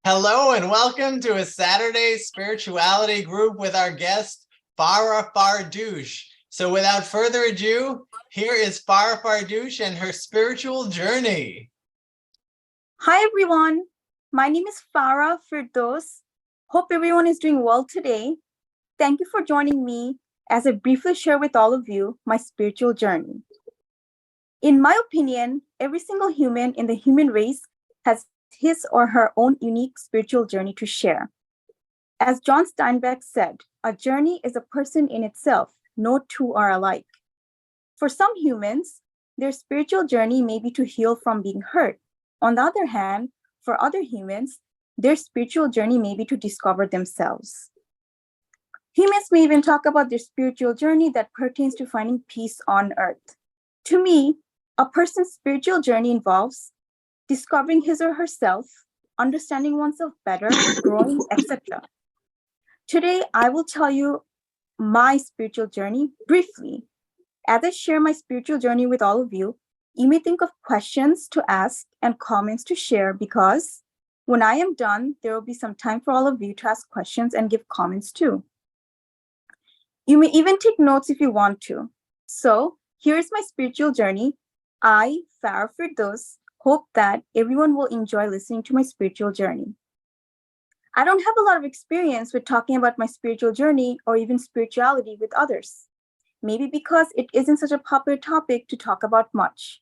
Hello and welcome to a Saturday spirituality group with our guest, Fardoush. So without further ado, here is Fardoush and her spiritual journey. Hi everyone, my name is Farah-Way-Place. Hope everyone is doing well today. Thank you for joining me as I briefly share with all of you my spiritual journey. In my opinion, every single human in the human race has his or her own unique spiritual journey to share. As John Steinbeck said, a journey is a person in itself. No two are alike. For some humans, their spiritual journey may be to heal from being hurt. On the other hand, for other humans, their spiritual journey may be to discover themselves. Humans may even talk about their spiritual journey that pertains to finding peace on earth. To me, a person's spiritual journey involves discovering his or herself, understanding oneself better, growing, etc. Today, I will tell you my spiritual journey briefly. As I share my spiritual journey with all of you, you may think of questions to ask and comments to share because when I am done, there will be some time for all of you to ask questions and give comments too. You may even take notes if you want to. So here's my spiritual journey. I, Farah-Way-Place, hope that everyone will enjoy listening to my spiritual journey. I don't have a lot of experience with talking about my spiritual journey or even spirituality with others. Maybe because it isn't such a popular topic to talk about much.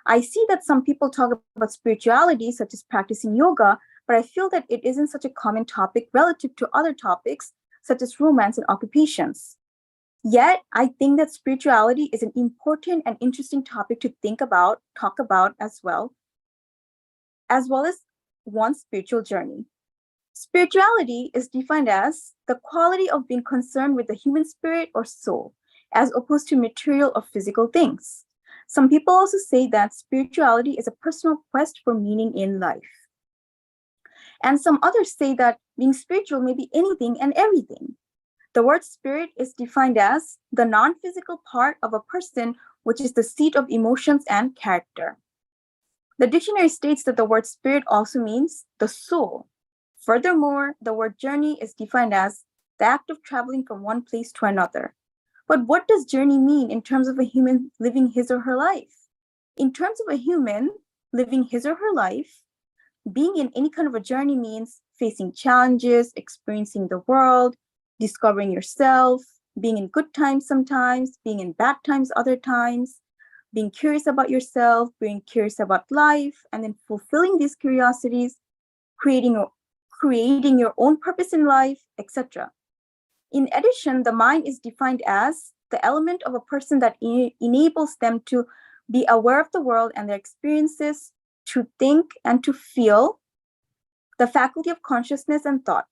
I see that some people talk about spirituality, such as practicing yoga, but I feel that it isn't such a common topic relative to other topics, such as romance and occupations. Yet, I think that spirituality is an important and interesting topic to think about, talk about as well as one's spiritual journey. Spirituality is defined as the quality of being concerned with the human spirit or soul, as opposed to material or physical things. Some people also say that spirituality is a personal quest for meaning in life. And some others say that being spiritual may be anything and everything. The word spirit is defined as the non-physical part of a person, which is the seat of emotions and character. The dictionary states that the word spirit also means the soul. Furthermore, the word journey is defined as the act of traveling from one place to another. But what does journey mean in terms of a human living his or her life? In terms of a human living his or her life, being in any kind of a journey means facing challenges, experiencing the world, discovering yourself, being in good times sometimes, being in bad times other times, being curious about yourself, being curious about life, and then fulfilling these curiosities, creating your own purpose in life, etc. In addition, the mind is defined as the element of a person that enables them to be aware of the world and their experiences, to think and to feel, the faculty of consciousness and thought.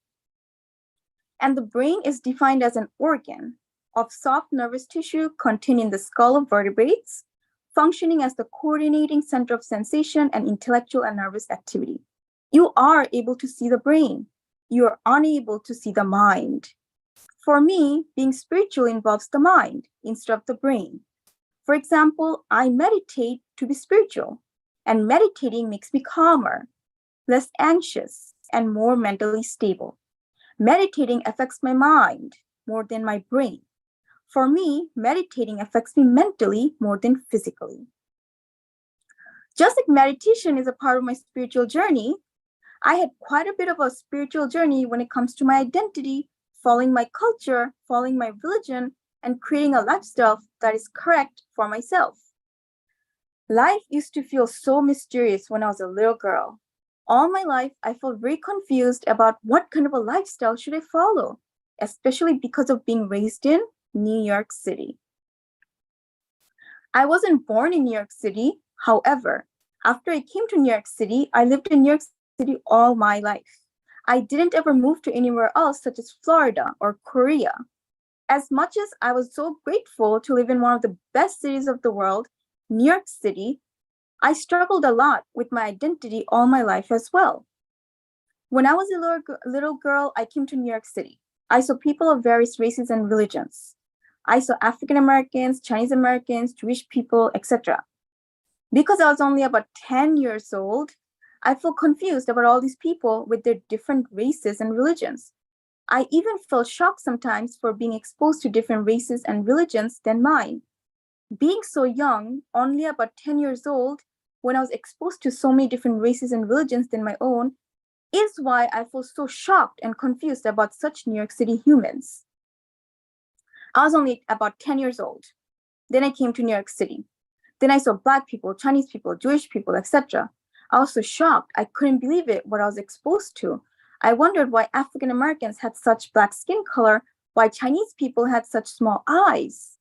And the brain is defined as an organ of soft nervous tissue contained in the skull of vertebrates, functioning as the coordinating center of sensation and intellectual and nervous activity. You are able to see the brain. You are unable to see the mind. For me, being spiritual involves the mind instead of the brain. For example, I meditate to be spiritual, and meditating makes me calmer, less anxious, and more mentally stable. Meditating affects my mind more than my brain. For me, meditating affects me mentally more than physically. Just like meditation is a part of my spiritual journey, I had quite a bit of a spiritual journey when it comes to my identity, following my culture, following my religion, and creating a lifestyle that is correct for myself. Life used to feel so mysterious when I was a little girl. All my life, I felt very confused about what kind of a lifestyle should I follow, especially because of being raised in New York City. I wasn't born in New York City. However, after I came to New York City, I lived in New York City all my life. I didn't ever move to anywhere else, such as Florida or Korea. As much as I was so grateful to live in one of the best cities of the world, New York City, I struggled a lot with my identity all my life as well. When I was a little girl, I came to New York City. I saw people of various races and religions. I saw African Americans, Chinese Americans, Jewish people, etc. Because I was only about 10 years old, I feel confused about all these people with their different races and religions. I even felt shocked sometimes for being exposed to different races and religions than mine. Being so young, only about 10 years old, when I was exposed to so many different races and religions than my own, is why I feel so shocked and confused about such New York City humans. I was only about 10 years old. Then I came to New York City. Then I saw Black people, Chinese people, Jewish people, etc. I was so shocked. I couldn't believe it, what I was exposed to. I wondered why African Americans had such black skin color, why Chinese people had such small eyes,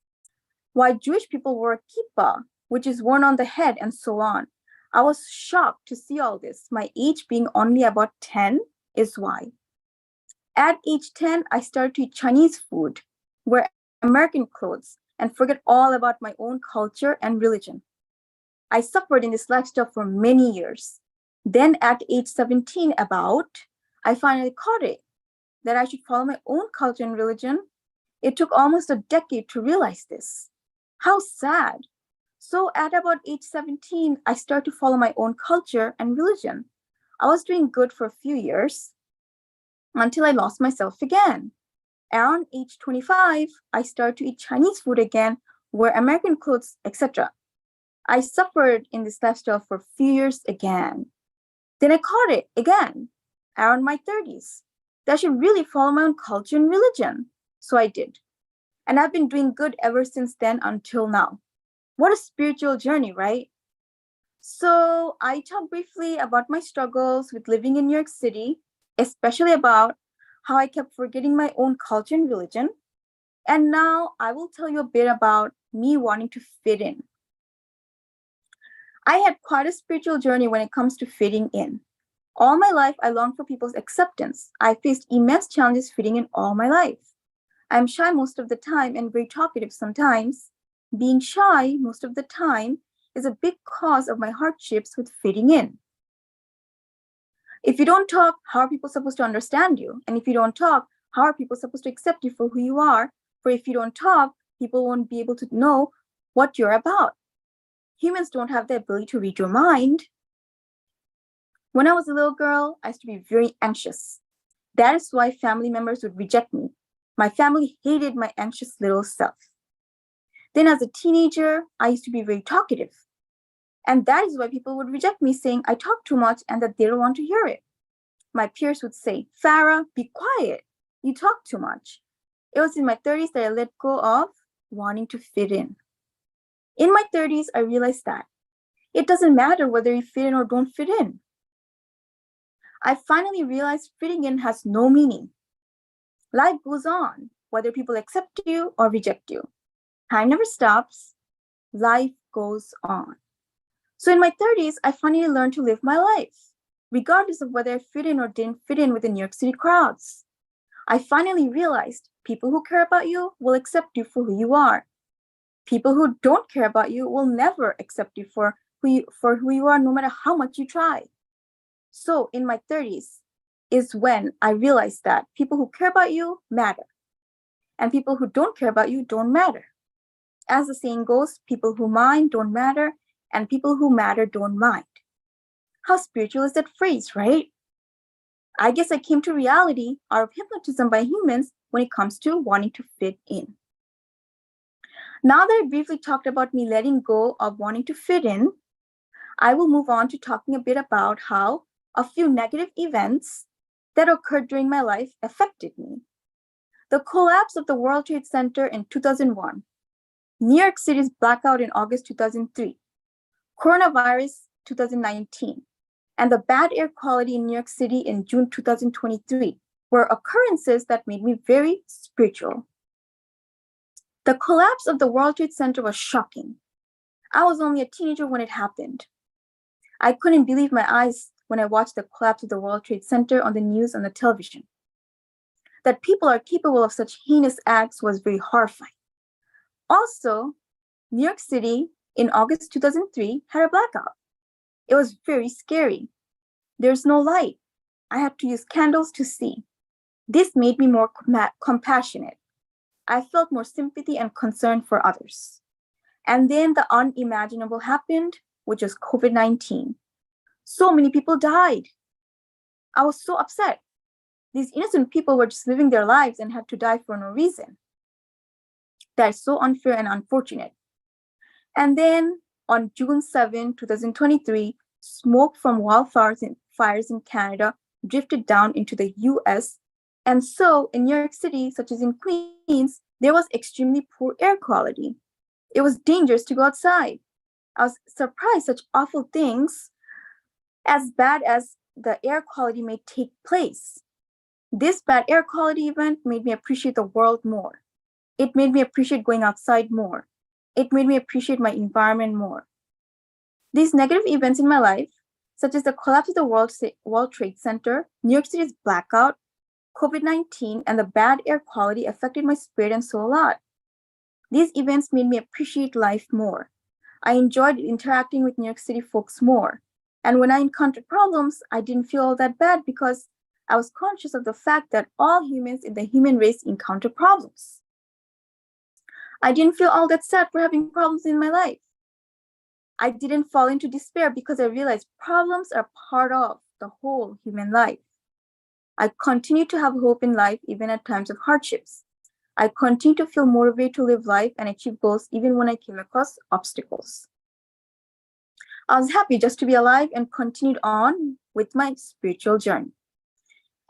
why Jewish people wore a kippah, which is worn on the head, and so on. I was shocked to see all this. My age being only about 10 is why. At age 10, I started to eat Chinese food, wear American clothes, and forget all about my own culture and religion. I suffered in this lifestyle for many years. Then at age 17 I finally caught it, that I should follow my own culture and religion. It took almost a decade to realize this. How sad. So at about age 17, I started to follow my own culture and religion. I was doing good for a few years until I lost myself again. Around age 25, I started to eat Chinese food again, wear American clothes, etc. I suffered in this lifestyle for a few years again. Then I caught it again, around my 30s, that I should really follow my own culture and religion. So I did. And I've been doing good ever since then until now. What a spiritual journey, right? So I talk briefly about my struggles with living in New York City, especially about how I kept forgetting my own culture and religion. And now I will tell you a bit about me wanting to fit in. I had quite a spiritual journey when it comes to fitting in. All my life, I longed for people's acceptance. I faced immense challenges fitting in all my life. I'm shy most of the time and very talkative sometimes. Being shy most of the time is a big cause of my hardships with fitting in. If you don't talk, how are people supposed to understand you? And if you don't talk, how are people supposed to accept you for who you are? For if you don't talk, people won't be able to know what you're about. Humans don't have the ability to read your mind. When I was a little girl, I used to be very anxious. That is why family members would reject me. My family hated my anxious little self. Then as a teenager, I used to be very talkative. And that is why people would reject me, saying I talk too much and that they don't want to hear it. My peers would say, Farah, be quiet. You talk too much. It was in my 30s that I let go of wanting to fit in. In my 30s, I realized that it doesn't matter whether you fit in or don't fit in. I finally realized fitting in has no meaning. Life goes on, whether people accept you or reject you. Time never stops. Life goes on. So in my 30s, I finally learned to live my life, regardless of whether I fit in or didn't fit in with the New York City crowds. I finally realized people who care about you will accept you for who you are. People who don't care about you will never accept you for who you are, no matter how much you try. So in my 30s is when I realized that people who care about you matter, and people who don't care about you don't matter. As the saying goes, people who mind don't matter, and people who matter don't mind. How spiritual is that phrase, right? I guess I came to reality out of hypnotism by humans when it comes to wanting to fit in. Now that I briefly talked about me letting go of wanting to fit in, I will move on to talking a bit about how a few negative events that occurred during my life affected me. The collapse of the World Trade Center in 2001, New York City's blackout in August 2003, coronavirus 2019, and the bad air quality in New York City in June 2023 were occurrences that made me very spiritual. The collapse of the World Trade Center was shocking. I was only a teenager when it happened. I couldn't believe my eyes when I watched the collapse of the World Trade Center on the news on the television. That people are capable of such heinous acts was very horrifying. Also, New York City in August 2003 had a blackout. It was very scary. There's no light. I had to use candles to see. This made me more compassionate. I felt more sympathy and concern for others. And then the unimaginable happened, which was COVID-19. So many people died. I was so upset. These innocent people were just living their lives and had to die for no reason. That is so unfair and unfortunate. And then on June 7, 2023, smoke from wildfires in Canada drifted down into the US. And so in New York City, such as in Queens, there was extremely poor air quality. It was dangerous to go outside. I was surprised such awful things as bad as the air quality may take place. This bad air quality event made me appreciate the world more. It made me appreciate going outside more. It made me appreciate my environment more. These negative events in my life, such as the collapse of the World Trade Center, New York City's blackout, COVID-19, and the bad air quality affected my spirit and soul a lot. These events made me appreciate life more. I enjoyed interacting with New York City folks more. And when I encountered problems, I didn't feel all that bad because I was conscious of the fact that all humans in the human race encounter problems. I didn't feel all that sad for having problems in my life. I didn't fall into despair because I realized problems are part of the whole human life. I continue to have hope in life even at times of hardships. I continue to feel motivated to live life and achieve goals even when I came across obstacles. I was happy just to be alive and continued on with my spiritual journey.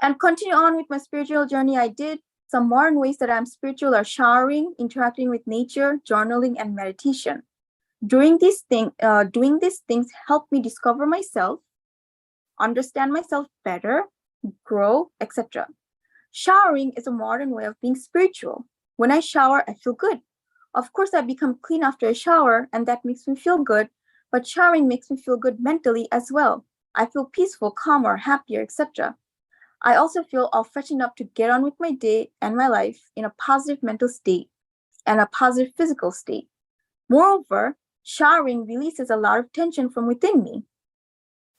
And continue on with my spiritual journey, I did. Some modern ways that I'm spiritual are showering, interacting with nature, journaling, and meditation. Doing these things helped me discover myself, understand myself better, grow, etc. Showering is a modern way of being spiritual. When I shower, I feel good. Of course, I become clean after a shower, and that makes me feel good, but showering makes me feel good mentally as well. I feel peaceful, calmer, happier, etc. I also feel all freshened up to get on with my day and my life in a positive mental state and a positive physical state. Moreover, showering releases a lot of tension from within me.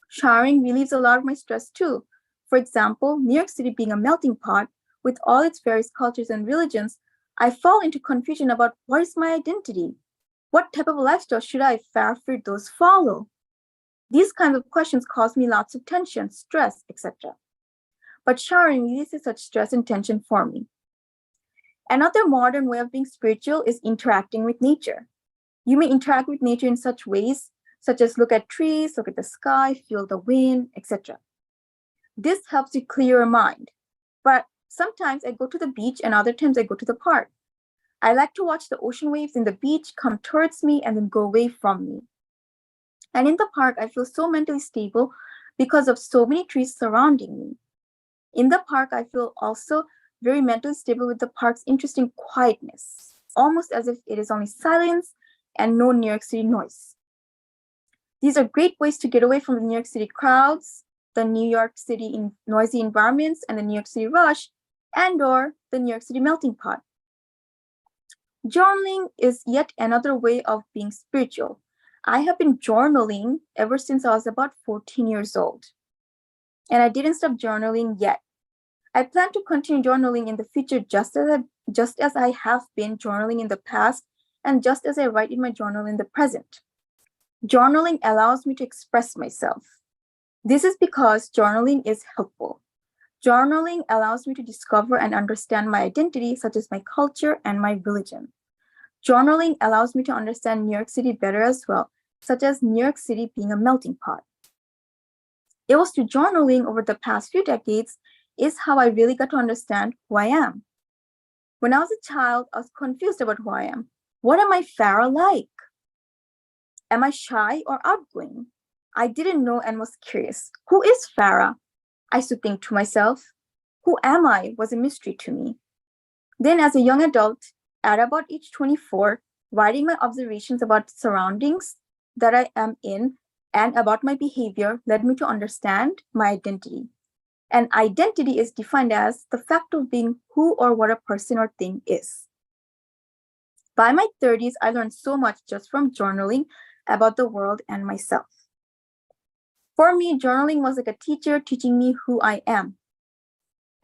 Showering relieves a lot of my stress too. For example, New York City being a melting pot with all its various cultures and religions, I fall into confusion about what is my identity? What type of lifestyle should I, Farah-Way-Place, follow? These kinds of questions cause me lots of tension, stress, etc. But showering releases such stress and tension for me. Another modern way of being spiritual is interacting with nature. You may interact with nature in such ways, such as look at trees, look at the sky, feel the wind, etc. This helps you clear your mind. But sometimes I go to the beach and other times I go to the park. I like to watch the ocean waves in the beach come towards me and then go away from me. And in the park, I feel so mentally stable because of so many trees surrounding me. In the park, I feel also very mentally stable with the park's interesting quietness, almost as if it is only silence and no New York City noise. These are great ways to get away from the New York City crowds, the New York City noisy environments, and the New York City rush, and/or the New York City melting pot. Journaling is yet another way of being spiritual. I have been journaling ever since I was about 14 years old. And I didn't stop journaling yet. I plan to continue journaling in the future just as I have been journaling in the past and just as I write in my journal in the present. Journaling allows me to express myself. This is because journaling is helpful. Journaling allows me to discover and understand my identity, such as my culture and my religion. Journaling allows me to understand New York City better as well, such as New York City being a melting pot. It was through journaling over the past few decades is how I really got to understand who I am. When I was a child, I was confused about who I am. What am I, Farah, like? Am I shy or outgoing? I didn't know and was curious. Who is Farah? I used to think to myself. Who am I was a mystery to me. Then as a young adult, at about age 24, writing my observations about surroundings that I am in and about my behavior led me to understand my identity. And identity is defined as the fact of being who or what a person or thing is. By my 30s, I learned so much just from journaling about the world and myself. For me, journaling was like a teacher teaching me who I am.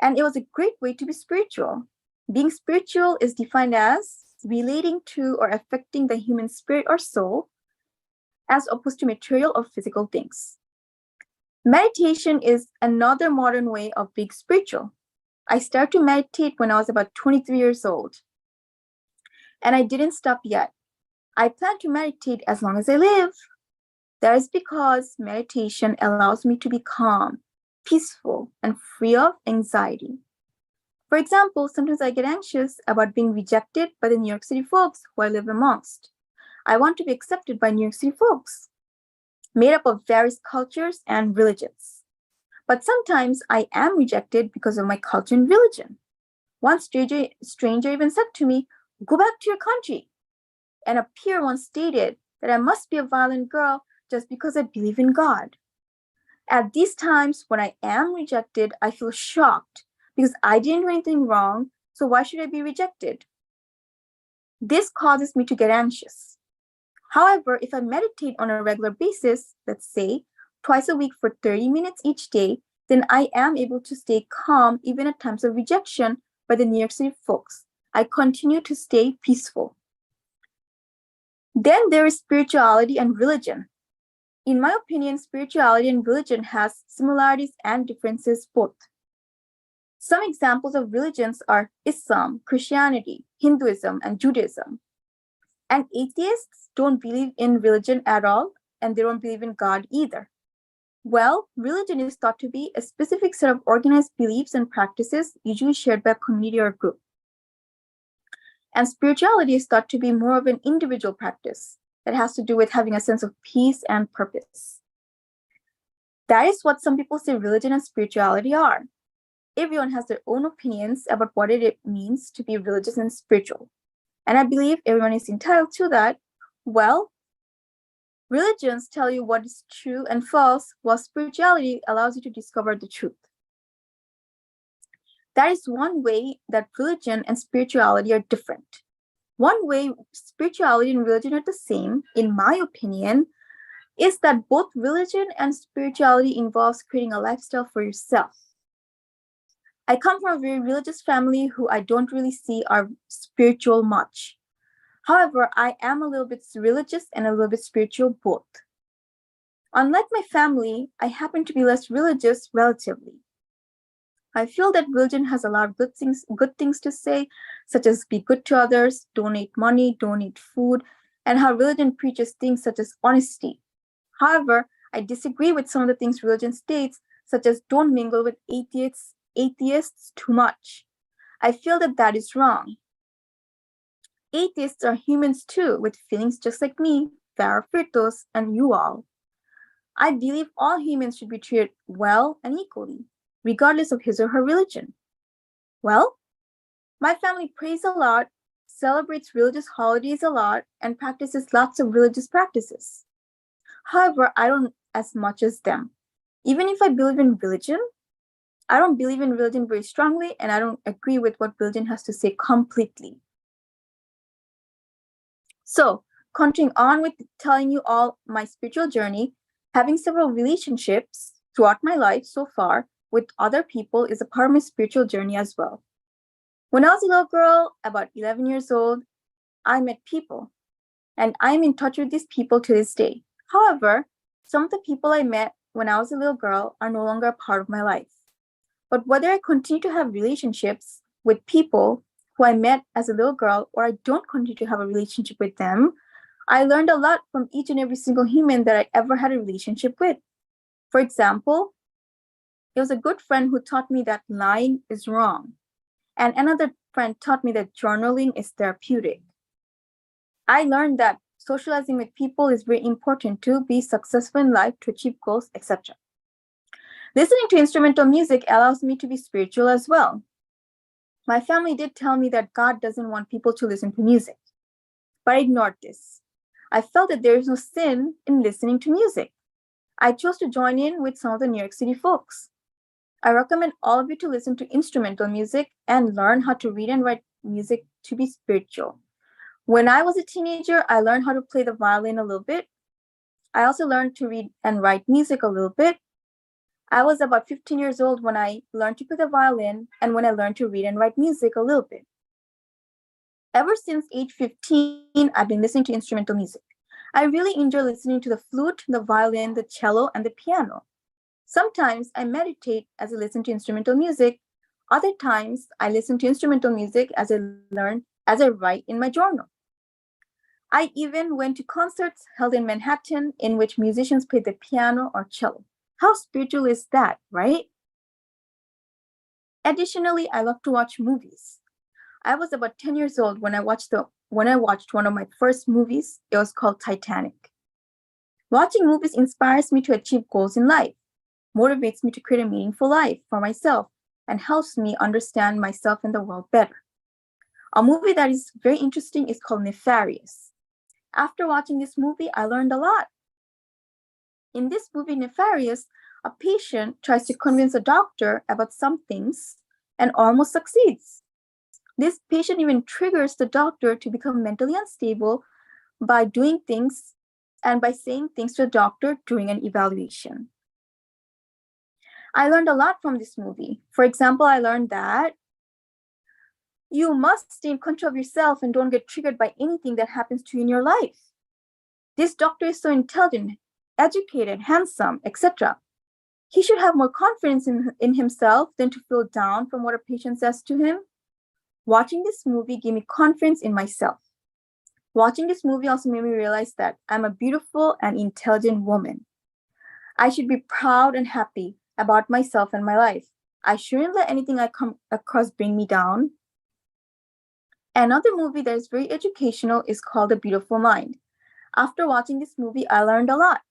And it was a great way to be spiritual. Being spiritual is defined as relating to or affecting the human spirit or soul, as opposed to material or physical things. Meditation is another modern way of being spiritual. I started to meditate when I was about 23 years old, and I didn't stop yet. I plan to meditate as long as I live. That is because meditation allows me to be calm, peaceful, and free of anxiety. For example, sometimes I get anxious about being rejected by the New York City folks who I live amongst. I want to be accepted by New York City folks, made up of various cultures and religions. But sometimes I am rejected because of my culture and religion. One stranger even said to me, "Go back to your country." And a peer once stated that I must be a violent girl just because I believe in God. At these times when I am rejected, I feel shocked because I didn't do anything wrong, so why should I be rejected? This causes me to get anxious. However, if I meditate on a regular basis, let's say twice a week for 30 minutes each day, then I am able to stay calm even at times of rejection by the New York City folks. I continue to stay peaceful. Then there is spirituality and religion. In my opinion, spirituality and religion has similarities and differences both. Some examples of religions are Islam, Christianity, Hinduism, and Judaism. And atheists don't believe in religion at all, and they don't believe in God either. Well, religion is thought to be a specific set of organized beliefs and practices, usually shared by a community or group. And spirituality is thought to be more of an individual practice that has to do with having a sense of peace and purpose. That is what some people say religion and spirituality are. Everyone has their own opinions about what it means to be religious and spiritual. And I believe everyone is entitled to that. Well, religions tell you what is true and false, while spirituality allows you to discover the truth. That is one way that religion and spirituality are different. One way spirituality and religion are the same, in my opinion, is that both religion and spirituality involves creating a lifestyle for yourself. I come from a very religious family who I don't really see are spiritual much. However, I am a little bit religious and a little bit spiritual both. Unlike my family, I happen to be less religious relatively. I feel that religion has a lot of good things to say, such as be good to others, donate money, donate food, and how religion preaches things such as honesty. However, I disagree with some of the things religion states, such as don't mingle with atheists too much. I feel that that is wrong. Atheists are humans too, with feelings just like me, Farah-Way-Place, and you all. I believe all humans should be treated well and equally, regardless of his or her religion. Well, my family prays a lot, celebrates religious holidays a lot, and practices lots of religious practices. However, I don't as much as them. Even if I believe in religion, I don't believe in religion very strongly, and I don't agree with what religion has to say completely. So, continuing on with telling you all my spiritual journey, having several relationships throughout my life so far with other people is a part of my spiritual journey as well. When I was a little girl, about 11 years old, I met people, and I'm in touch with these people to this day. However, some of the people I met when I was a little girl are no longer a part of my life. But whether I continue to have relationships with people who I met as a little girl or I don't continue to have a relationship with them, I learned a lot from each and every single human that I ever had a relationship with. For example, it was a good friend who taught me that lying is wrong. And another friend taught me that journaling is therapeutic. I learned that socializing with people is very important to be successful in life, to achieve goals, etc. Listening to instrumental music allows me to be spiritual as well. My family did tell me that God doesn't want people to listen to music, but I ignored this. I felt that there is no sin in listening to music. I chose to join in with some of the New York City folks. I recommend all of you to listen to instrumental music and learn how to read and write music to be spiritual. When I was a teenager, I learned how to play the violin a little bit. I also learned to read and write music a little bit. I was about 15 years old when I learned to play the violin and when I learned to read and write music a little bit. Ever since age 15, I've been listening to instrumental music. I really enjoy listening to the flute, the violin, the cello, and the piano. Sometimes I meditate as I listen to instrumental music. Other times I listen to instrumental music as I write in my journal. I even went to concerts held in Manhattan in which musicians played the piano or cello. How spiritual is that, right? Additionally, I love to watch movies. I was about 10 years old when I watched one of my first movies. It was called Titanic. Watching movies inspires me to achieve goals in life, motivates me to create a meaningful life for myself, and helps me understand myself and the world better. A movie that is very interesting is called Nefarious. After watching this movie, I learned a lot. In this movie, Nefarious, a patient tries to convince a doctor about some things and almost succeeds. This patient even triggers the doctor to become mentally unstable by doing things and by saying things to the doctor during an evaluation. I learned a lot from this movie. For example, I learned that you must stay in control of yourself and don't get triggered by anything that happens to you in your life. This doctor is so intelligent, educated, handsome, etc. He should have more confidence in himself than to feel down from what a patient says to him. Watching this movie gave me confidence in myself. Watching this movie also made me realize that I'm a beautiful and intelligent woman. I should be proud and happy about myself and my life. I shouldn't let anything I come across bring me down. Another movie that is very educational is called A Beautiful Mind. After watching this movie, I learned a lot.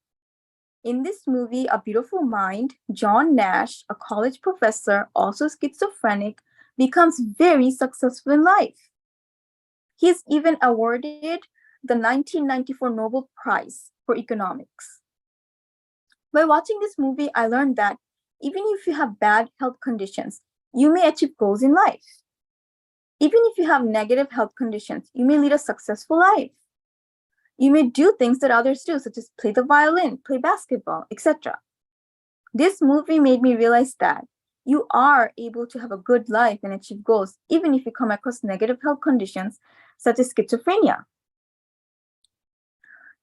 In this movie, A Beautiful Mind, John Nash, a college professor, also schizophrenic, becomes very successful in life. He is even awarded the 1994 Nobel Prize for Economics. By watching this movie, I learned that even if you have bad health conditions, you may achieve goals in life. Even if you have negative health conditions, you may lead a successful life. You may do things that others do, such as play the violin, play basketball, etc. This movie made me realize that you are able to have a good life and achieve goals, even if you come across negative health conditions, such as schizophrenia.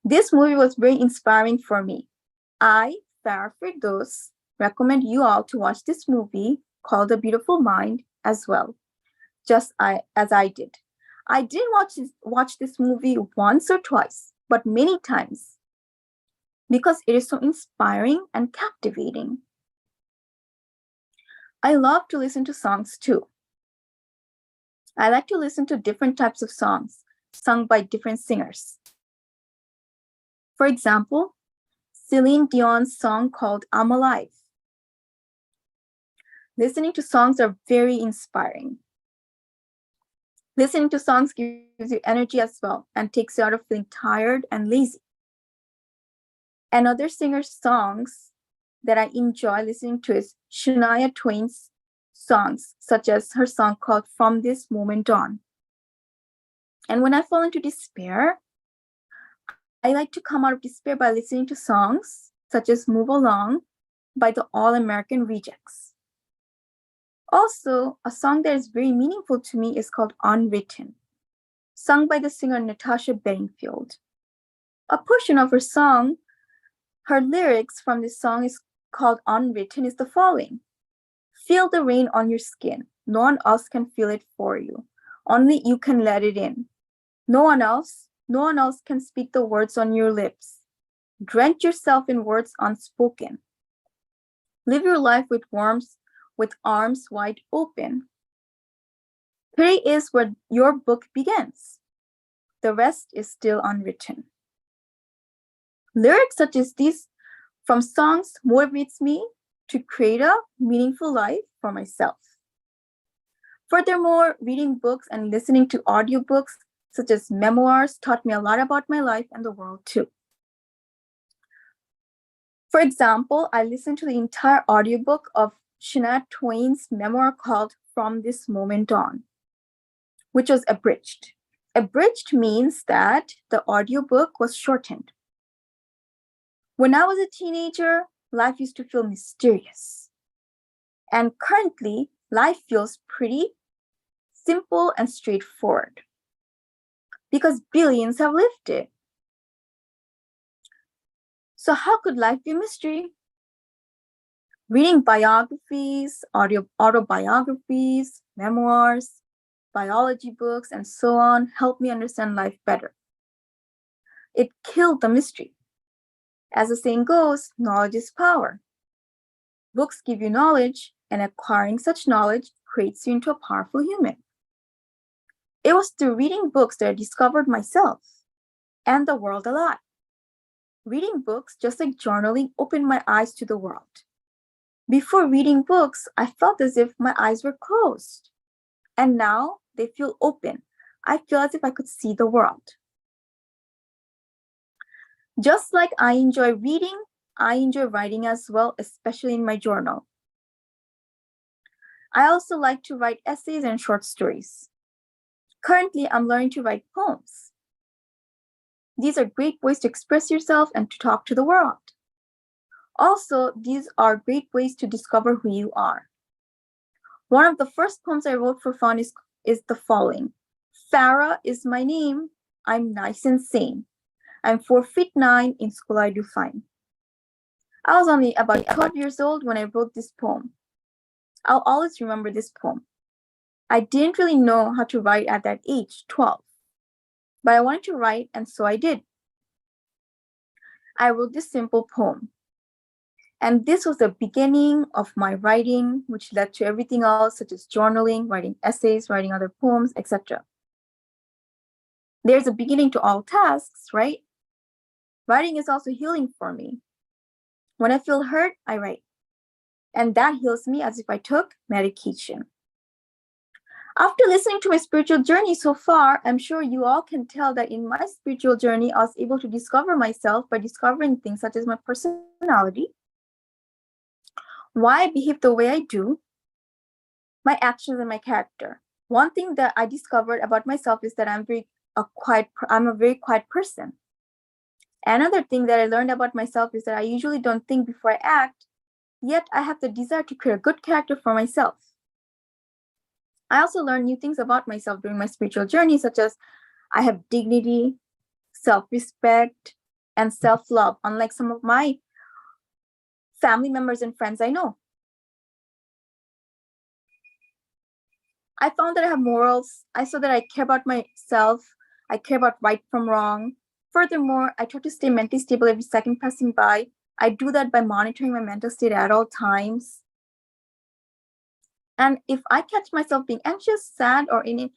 This movie was very inspiring for me. I, Farah Firdaus, recommend you all to watch this movie called A Beautiful Mind as well, just as I did. I didn't watch this movie once or twice, but many times, because it is so inspiring and captivating. I love to listen to songs too. I like to listen to different types of songs sung by different singers. For example, Celine Dion's song called I'm Alive. Listening to songs are very inspiring. Listening to songs gives you energy as well and takes you out of feeling tired and lazy. Another singer's songs that I enjoy listening to is Shania Twain's songs, such as her song called From This Moment On. And when I fall into despair, I like to come out of despair by listening to songs such as Move Along by the All American Rejects. Also, a song that is very meaningful to me is called Unwritten, sung by the singer Natasha Bedingfield. A portion of her song, her lyrics from this song is called Unwritten is the following. Feel the rain on your skin. No one else can feel it for you. Only you can let it in. No one else can speak the words on your lips. Drench yourself in words unspoken. Live your life with arms wide open. Today is where your book begins. The rest is still unwritten. Lyrics such as these from songs motivates me to create a meaningful life for myself. Furthermore, reading books and listening to audiobooks such as memoirs taught me a lot about my life and the world too. For example, I listened to the entire audiobook of Shania Twain's memoir called From This Moment On, which was abridged. Abridged means that the audiobook was shortened. When I was a teenager, life used to feel mysterious. And currently, life feels pretty simple and straightforward because billions have lived it. So how could life be a mystery? Reading biographies, autobiographies, memoirs, biology books, and so on helped me understand life better. It killed the mystery. As the saying goes, knowledge is power. Books give you knowledge, and acquiring such knowledge creates you into a powerful human. It was through reading books that I discovered myself and the world a lot. Reading books, just like journaling, opened my eyes to the world. Before reading books, I felt as if my eyes were closed. And now they feel open. I feel as if I could see the world. Just like I enjoy reading, I enjoy writing as well, especially in my journal. I also like to write essays and short stories. Currently, I'm learning to write poems. These are great ways to express yourself and to talk to the world. Also, these are great ways to discover who you are. One of the first poems I wrote for fun is the following. Farah is my name. I'm nice and sane. I'm 4'9", in school I do fine. I was only about 12 years old when I wrote this poem. I'll always remember this poem. I didn't really know how to write at that age, 12. But I wanted to write, and so I did. I wrote this simple poem. And this was the beginning of my writing, which led to everything else, such as journaling, writing essays, writing other poems, etc. There's a beginning to all tasks, right? Writing is also healing for me. When I feel hurt, I write. And that heals me as if I took medication. After listening to my spiritual journey so far, I'm sure you all can tell that in my spiritual journey, I was able to discover myself by discovering things such as my personality, why I behave the way I do, my actions, and my character. One thing that I discovered about myself is that I'm a very quiet person. Another thing that I learned about myself is that I usually don't think before I act, yet I have the desire to create a good character for myself. I also learned new things about myself during my spiritual journey, such as I have dignity, self-respect, and self-love, unlike some of my family members and friends I know. I found that I have morals. I saw that I care about myself. I care about right from wrong. Furthermore, I try to stay mentally stable every second passing by. I do that by monitoring my mental state at all times. And if I catch myself being anxious, sad, or in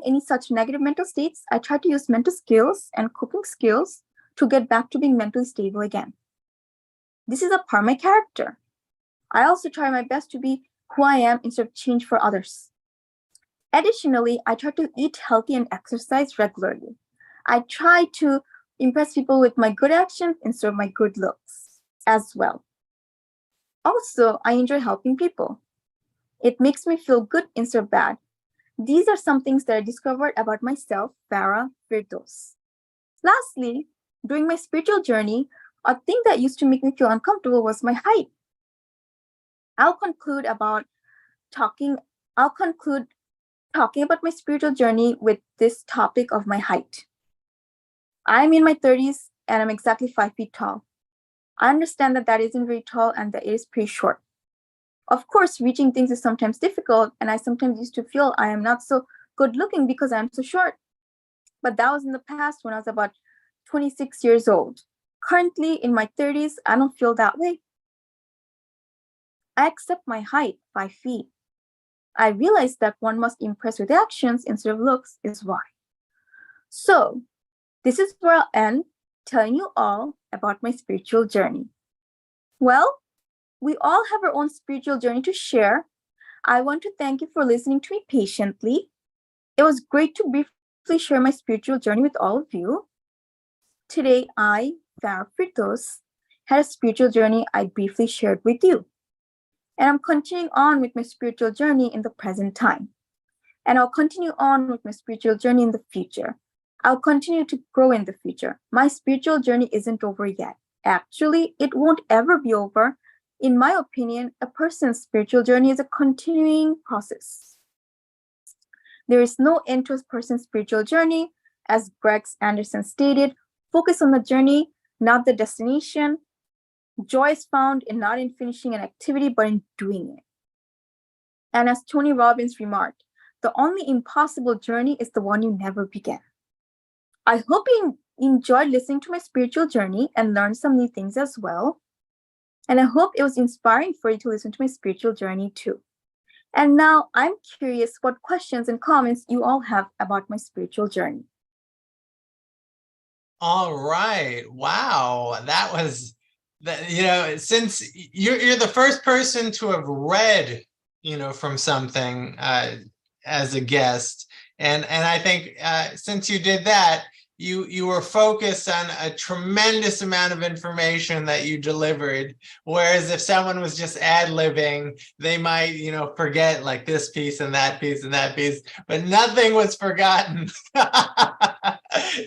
any such negative mental states, I try to use mental skills and coping skills to get back to being mentally stable again. This is a part of my character. I also try my best to be who I am instead of change for others. Additionally, I try to eat healthy and exercise regularly. I try to impress people with my good actions instead of my good looks as well. Also, I enjoy helping people. It makes me feel good instead of bad. These are some things that I discovered about myself, Farah-Way-Place. Lastly, during my spiritual journey, a thing that used to make me feel uncomfortable was my height. I'll conclude talking about my spiritual journey with this topic of my height. I'm in my 30s and I'm exactly 5 feet tall. I understand that that isn't very tall and that it is pretty short. Of course, reaching things is sometimes difficult, and I sometimes used to feel I am not so good looking because I'm so short. But that was in the past when I was about 26 years old. Currently, in my 30s, I don't feel that way. I accept my height, 5 feet. I realize that one must impress with actions instead of looks is why. So, this is where I'll end telling you all about my spiritual journey. Well, we all have our own spiritual journey to share. I want to thank you for listening to me patiently. It was great to briefly share my spiritual journey with all of you. Today, I, Farah-Way-Place, had a spiritual journey I briefly shared with you. And I'm continuing on with my spiritual journey in the present time. And I'll continue on with my spiritual journey in the future. I'll continue to grow in the future. My spiritual journey isn't over yet. Actually, it won't ever be over. In my opinion, a person's spiritual journey is a continuing process. There is no end to a person's spiritual journey. As Greg Anderson stated, focus on the journey, not the destination. Joy is found in not in finishing an activity, but in doing it. And as Tony Robbins remarked, the only impossible journey is the one you never began. I hope you enjoyed listening to my spiritual journey and learned some new things as well. And I hope it was inspiring for you to listen to my spiritual journey too. And now I'm curious what questions and comments you all have about my spiritual journey. All right. Wow. That was since you're the first person to have read, from something as a guest. And I think since you did that, you were focused on a tremendous amount of information that you delivered. Whereas if someone was just ad-libbing, they might, forget like this piece and that piece and that piece, but nothing was forgotten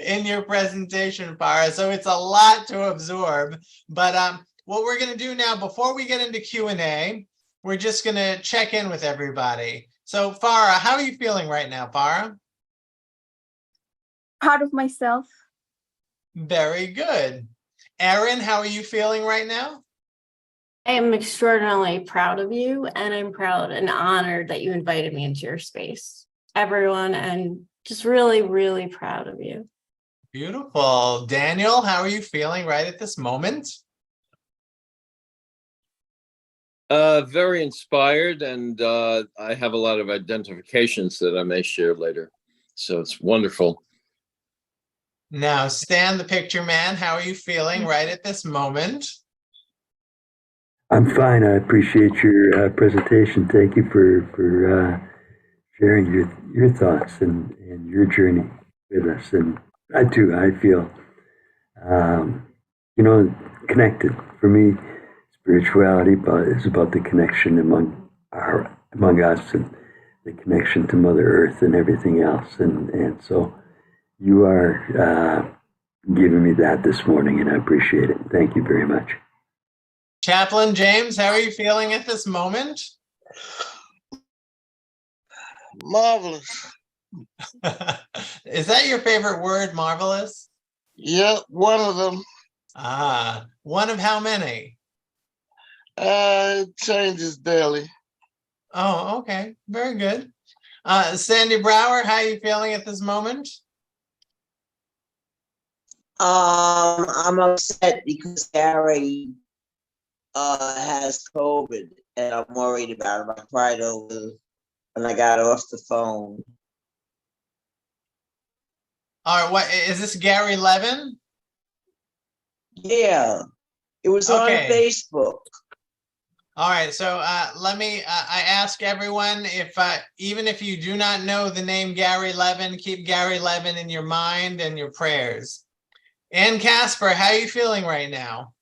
in your presentation, Farah. So it's a lot to absorb. But what we're going to do now, before we get into Q&A, we're just going to check in with everybody. So Farah, how are you feeling right now, Farah? Proud of myself. Very good. Erin, how are you feeling right now? I am extraordinarily proud of you, and I'm proud and honored that you invited me into your space, everyone, and just really, really proud of you. Beautiful. Daniel, how are you feeling right at this moment? Very inspired, and I have a lot of identifications that I may share later. So it's wonderful. Now, Stan the Picture Man, how are you feeling right at this moment? I'm fine. I appreciate your presentation. Thank you for sharing your thoughts and your journey with us. And I too, I feel, connected. For me, spirituality is about the connection among us and the connection to Mother Earth and everything else. And so you are giving me that this morning, and I appreciate it. Thank you very much. Chaplain James, how are you feeling at this moment? Marvelous. Is that your favorite word, marvelous? Yep, one of them. Ah, one of how many? It changes daily. Oh, okay. Very good. Sandy Brower, how are you feeling at this moment? I'm upset because Gary has COVID, and I'm worried about him. I cried over when I got off the phone. All right, what is this, Gary Levin? Yeah, it was on Facebook. All right, so let me, I ask everyone, if even if you do not know the name Gary Levin, keep Gary Levin in your mind and your prayers. And Casper, how are you feeling right now?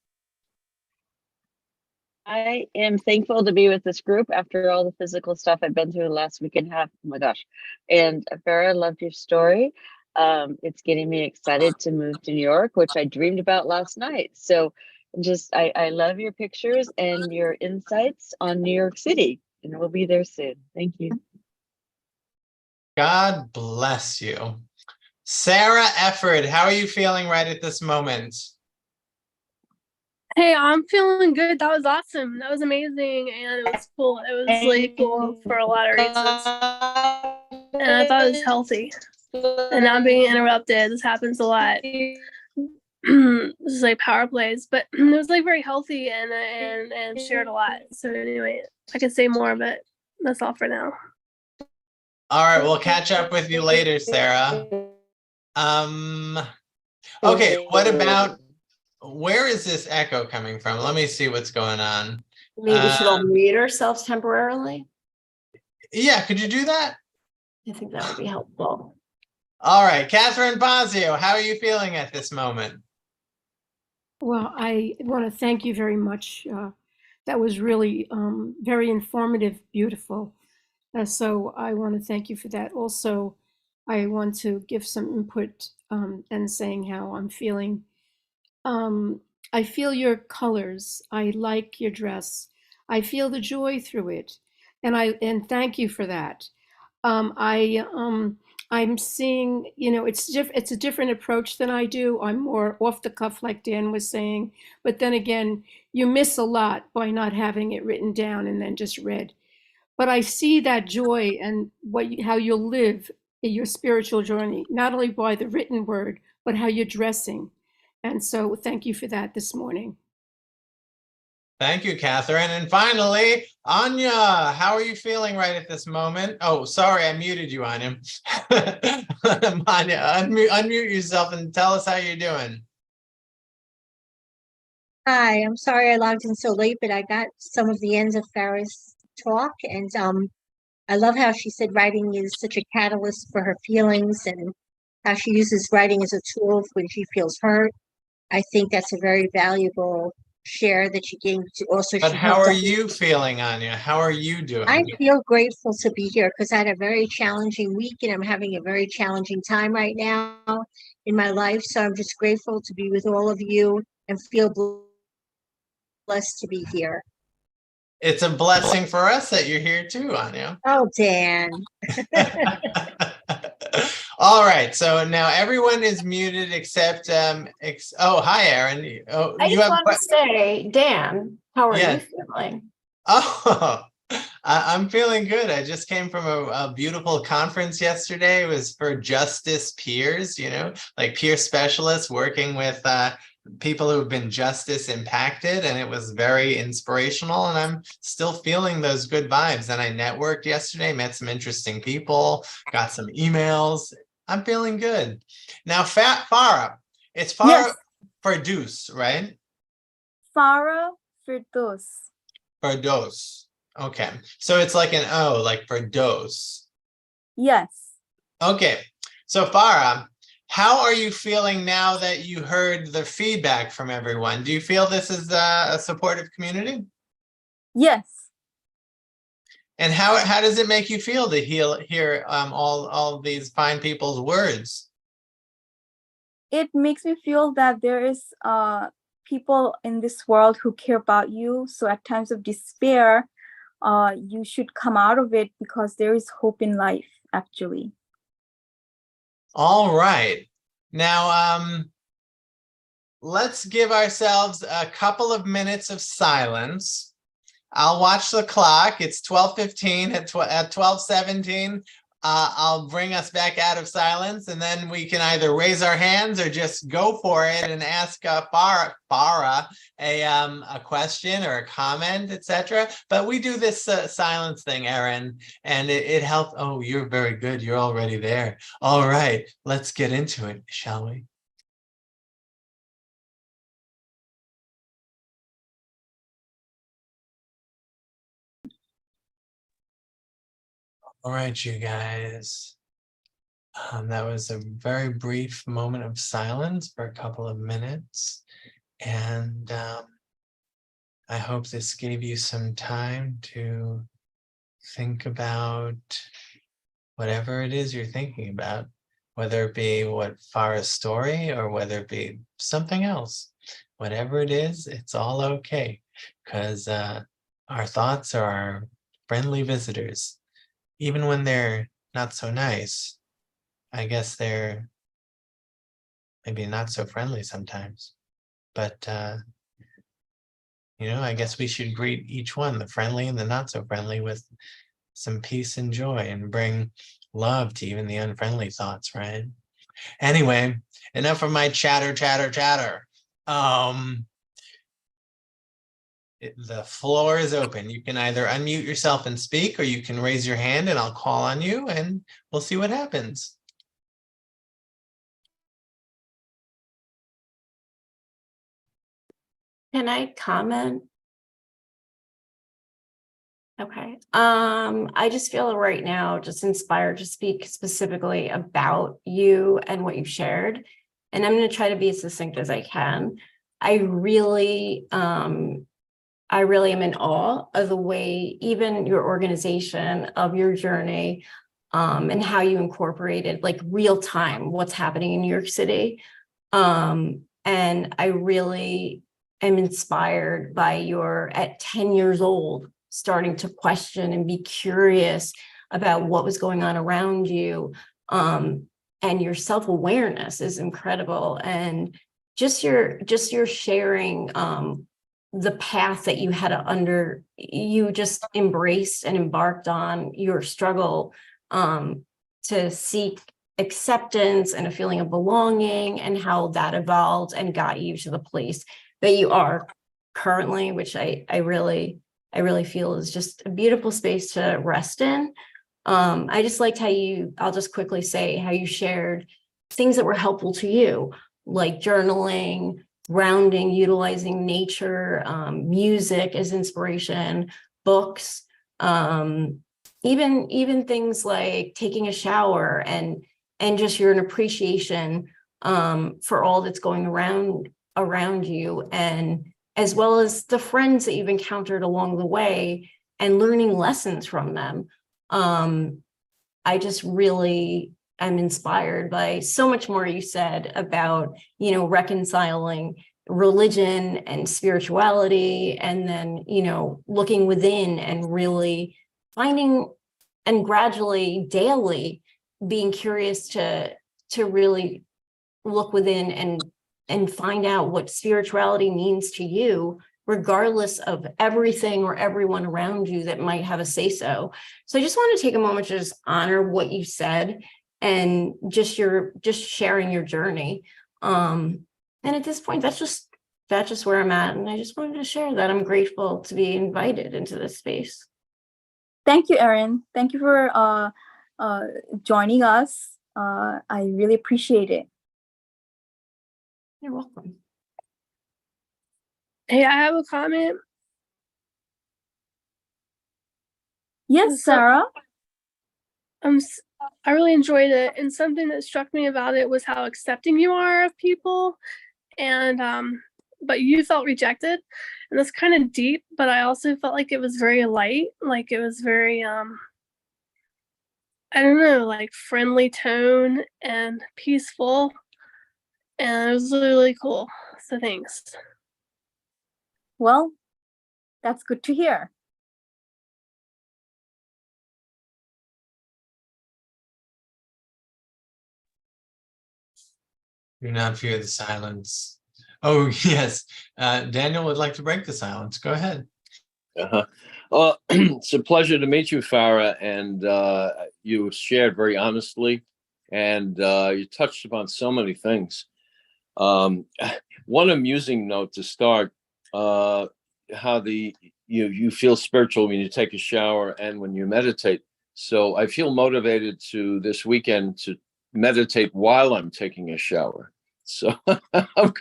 I am thankful to be with this group after all the physical stuff I've been through the last week and a half. Oh my gosh. And Farah, loved your story. It's getting me excited to move to New York, which I dreamed about last night. So I love your pictures and your insights on New York City, and we'll be there soon. Thank you. God bless you. Sarah Efford, how are you feeling right at this moment? Hey, I'm feeling good. That was awesome. That was amazing, and it was cool. It was really cool for a lot of reasons, and I thought it was healthy. And now I'm being interrupted. This happens a lot. This is like power plays, but it was like very healthy and shared a lot. So anyway, I could say more, but that's all for now. All right, we'll catch up with you later, Sarah. Okay, what about, where is this echo coming from? Let me see what's going on. Maybe we should all mute ourselves temporarily. Yeah, could you do that? I think that would be helpful. All right, Catherine Bozio, how are you feeling at this moment? Well, I want to thank you very much. That was really very informative, beautiful. So I want to thank you for that. Also, I want to give some input and saying how I'm feeling. I feel your colors. I like your dress. I feel the joy through it, and thank you for that. I'm seeing, it's a different approach than I do. I'm more off the cuff, like Dan was saying. But then again, you miss a lot by not having it written down and then just read. But I see that joy and how you'll live your spiritual journey, not only by the written word, but how you're dressing. And so thank you for that this morning. Thank you, Catherine. And finally, Anya, how are you feeling right at this moment? Oh, sorry, I muted you, Anya. Anya, unmute yourself and tell us how you're doing. Hi, I'm sorry I logged in so late, but I got some of the ends of Farah's talk, and I love how she said writing is such a catalyst for her feelings and how she uses writing as a tool when she feels hurt. I think that's a very valuable share that she gave to also. But how are you feeling, Anya? How are you doing? I feel grateful to be here because I had a very challenging week and I'm having a very challenging time right now in my life. So I'm just grateful to be with all of you and feel blessed to be here. It's a blessing for us that you're here too, Anya. Oh, Dan. All right, so now everyone is muted except oh, hi, Aaron. Oh, I just want to say, Dan, how are you feeling? Oh, I'm feeling good. I just came from a beautiful conference yesterday. It was for justice peers, like peer specialists working with people who've been justice impacted, and it was very inspirational, and I'm still feeling those good vibes. And I networked yesterday, met some interesting people, got some emails. I'm feeling good. Now, Farah, it's Farah Fardoush, right? Farah-Way-Place. Fardoush. Okay, so it's like an O, like Fardoush. Yes. Okay, so Farah, how are you feeling now that you heard the feedback from everyone? Do you feel this is a supportive community? Yes. And how does it make you feel to hear all these fine people's words? It makes me feel that there is people in this world who care about you. So at times of despair, you should come out of it because there is hope in life, actually. All right. Now, let's give ourselves a couple of minutes of silence. I'll watch the clock. It's 12:15. At 12:17, I'll bring us back out of silence, and then we can either raise our hands or just go for it and ask Farah a question or a comment, etc. But we do this silence thing, Erin, and it helps. Oh, you're very good. You're already there. All right, let's get into it, shall we? All right, you guys. That was a very brief moment of silence for a couple of minutes. And I hope this gave you some time to think about whatever it is you're thinking about, whether it be what Farah's story or whether it be something else. Whatever it is, it's all okay, because our thoughts are our friendly visitors. Even when they're not so nice, I guess they're maybe not so friendly sometimes. But, I guess we should greet each one, the friendly and the not so friendly, with some peace and joy and bring love to even the unfriendly thoughts, right? Anyway, enough of my chatter. The floor is open. You can either unmute yourself and speak, or you can raise your hand and I'll call on you and we'll see what happens. Can I comment? Okay. I just feel right now just inspired to speak specifically about you and what you shared. And I'm going to try to be as succinct as I can. I really am in awe of the way even your organization of your journey and how you incorporated like real time what's happening in New York City. And I really am inspired by your, at 10 years old, starting to question and be curious about what was going on around you, And your self-awareness is incredible. And just your sharing the path that you just embraced and embarked on your struggle to seek acceptance and a feeling of belonging, and how that evolved and got you to the place that you are currently, which I really feel is just a beautiful space to rest in. I just liked I'll just quickly say how you shared things that were helpful to you, like journaling, grounding, utilizing nature, music as inspiration, books, even things like taking a shower and just your appreciation for all that's going around you, and as well as the friends that you've encountered along the way and learning lessons from them. I just really am inspired by so much more you said about, reconciling religion and spirituality, and then, looking within and really finding, and gradually, daily, being curious to really look within and find out what spirituality means to you, regardless of everything or everyone around you that might have a say-so. So I just want to take a moment to just honor what you said and just sharing your journey. And at this point, that's just where I'm at. And I just wanted to share that I'm grateful to be invited into this space. Thank you, Erin. Thank you for joining us. I really appreciate it. You're welcome. Hey, I have a comment. Yes, Sarah. I really enjoyed it, and something that struck me about it was how accepting you are of people, and but you felt rejected, and that's kind of deep. But I also felt like it was very light, like it was very I don't know, like friendly tone and peaceful, and it was really cool. So thanks. Well, that's good to hear. Do not fear the silence. Oh, yes. Daniel would like to break the silence. Go ahead. It's a pleasure to meet you, Farah. And you shared very honestly, and you touched upon so many things. One amusing note to start, how you feel spiritual when you take a shower and when you meditate. So I feel motivated to this weekend to meditate while I'm taking a shower. So I'm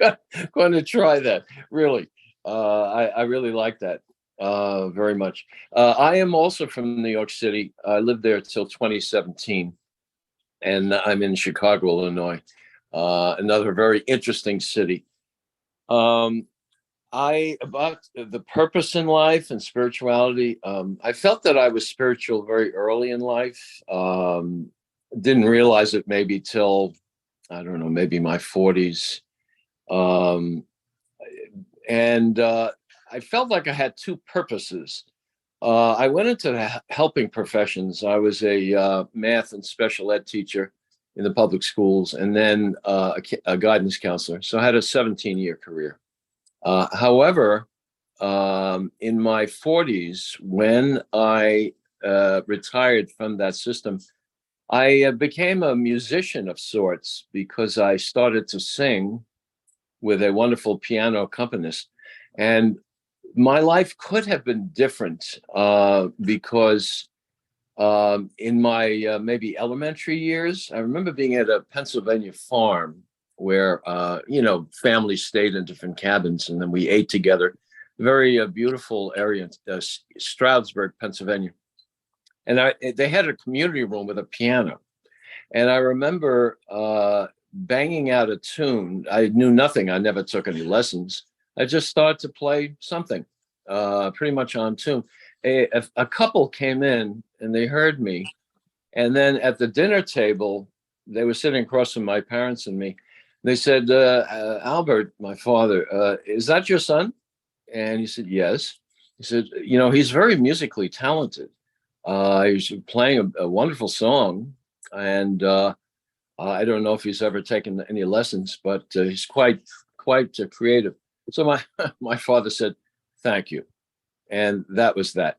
going to try that. Really, I really like that very much. I am also from New York City. I lived there till 2017, and I'm in Chicago, Illinois. Another very interesting city. About the purpose in life and spirituality. I felt that I was spiritual very early in life. Didn't realize it maybe till, I don't know, maybe my 40s. And I felt like I had two purposes. I went into the helping professions. I was a math and special ed teacher in the public schools, and then a guidance counselor. So I had a 17-year career. However, in my 40s, when I retired from that system, I became a musician of sorts because I started to sing with a wonderful piano accompanist. And my life could have been different because in my maybe elementary years, I remember being at a Pennsylvania farm where, families stayed in different cabins and then we ate together. Very beautiful area, Stroudsburg, Pennsylvania. And they had a community room with a piano. And I remember banging out a tune. I knew nothing. I never took any lessons. I just started to play something pretty much on tune. A couple came in and they heard me. And then at the dinner table, they were sitting across from my parents and me. They said, Albert, my father, is that your son? And he said, yes. He said, he's very musically talented. He's playing a wonderful song. And I don't know if he's ever taken any lessons, but he's quite creative. So my my father said, "Thank you," and that was that.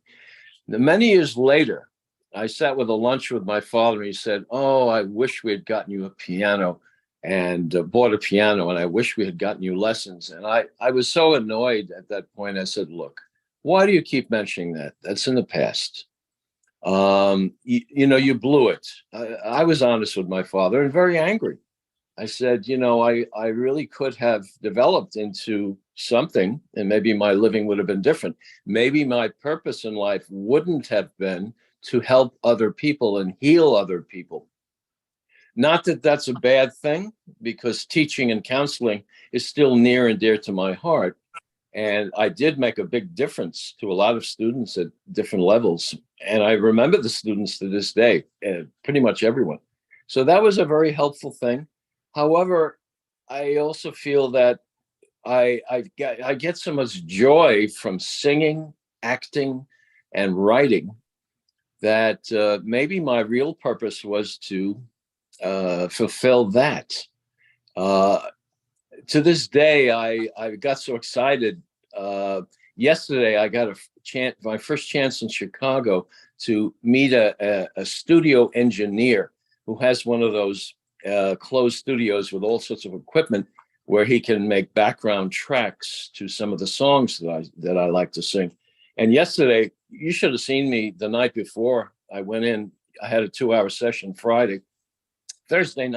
Now, many years later, I sat with a lunch with my father, and he said, "Oh, I wish we had gotten you a piano and bought a piano, and I wish we had gotten you lessons." And I was so annoyed at that point. I said, "Look, why do you keep mentioning that? That's in the past. You know, you blew it." I was honest with my father and very angry. I said, you know, I really could have developed into something, and maybe my living would have been different. Maybe my purpose in life wouldn't have been to help other people and heal other people. Not that that's a bad thing, because teaching and counseling is still near and dear to my heart. And I did make a big difference to a lot of students at different levels. And I remember the students to this day, pretty much everyone. So that was a very helpful thing. However, I also feel that I get so much joy from singing, acting, and writing that maybe my real purpose was to fulfill that. To this day, I got so excited. Yesterday, I got my first chance in Chicago to meet a studio engineer who has one of those closed studios with all sorts of equipment where he can make background tracks to some of the songs that I like to sing. And yesterday, you should have seen me the night before I went in. I had a 2-hour session Friday. Thursday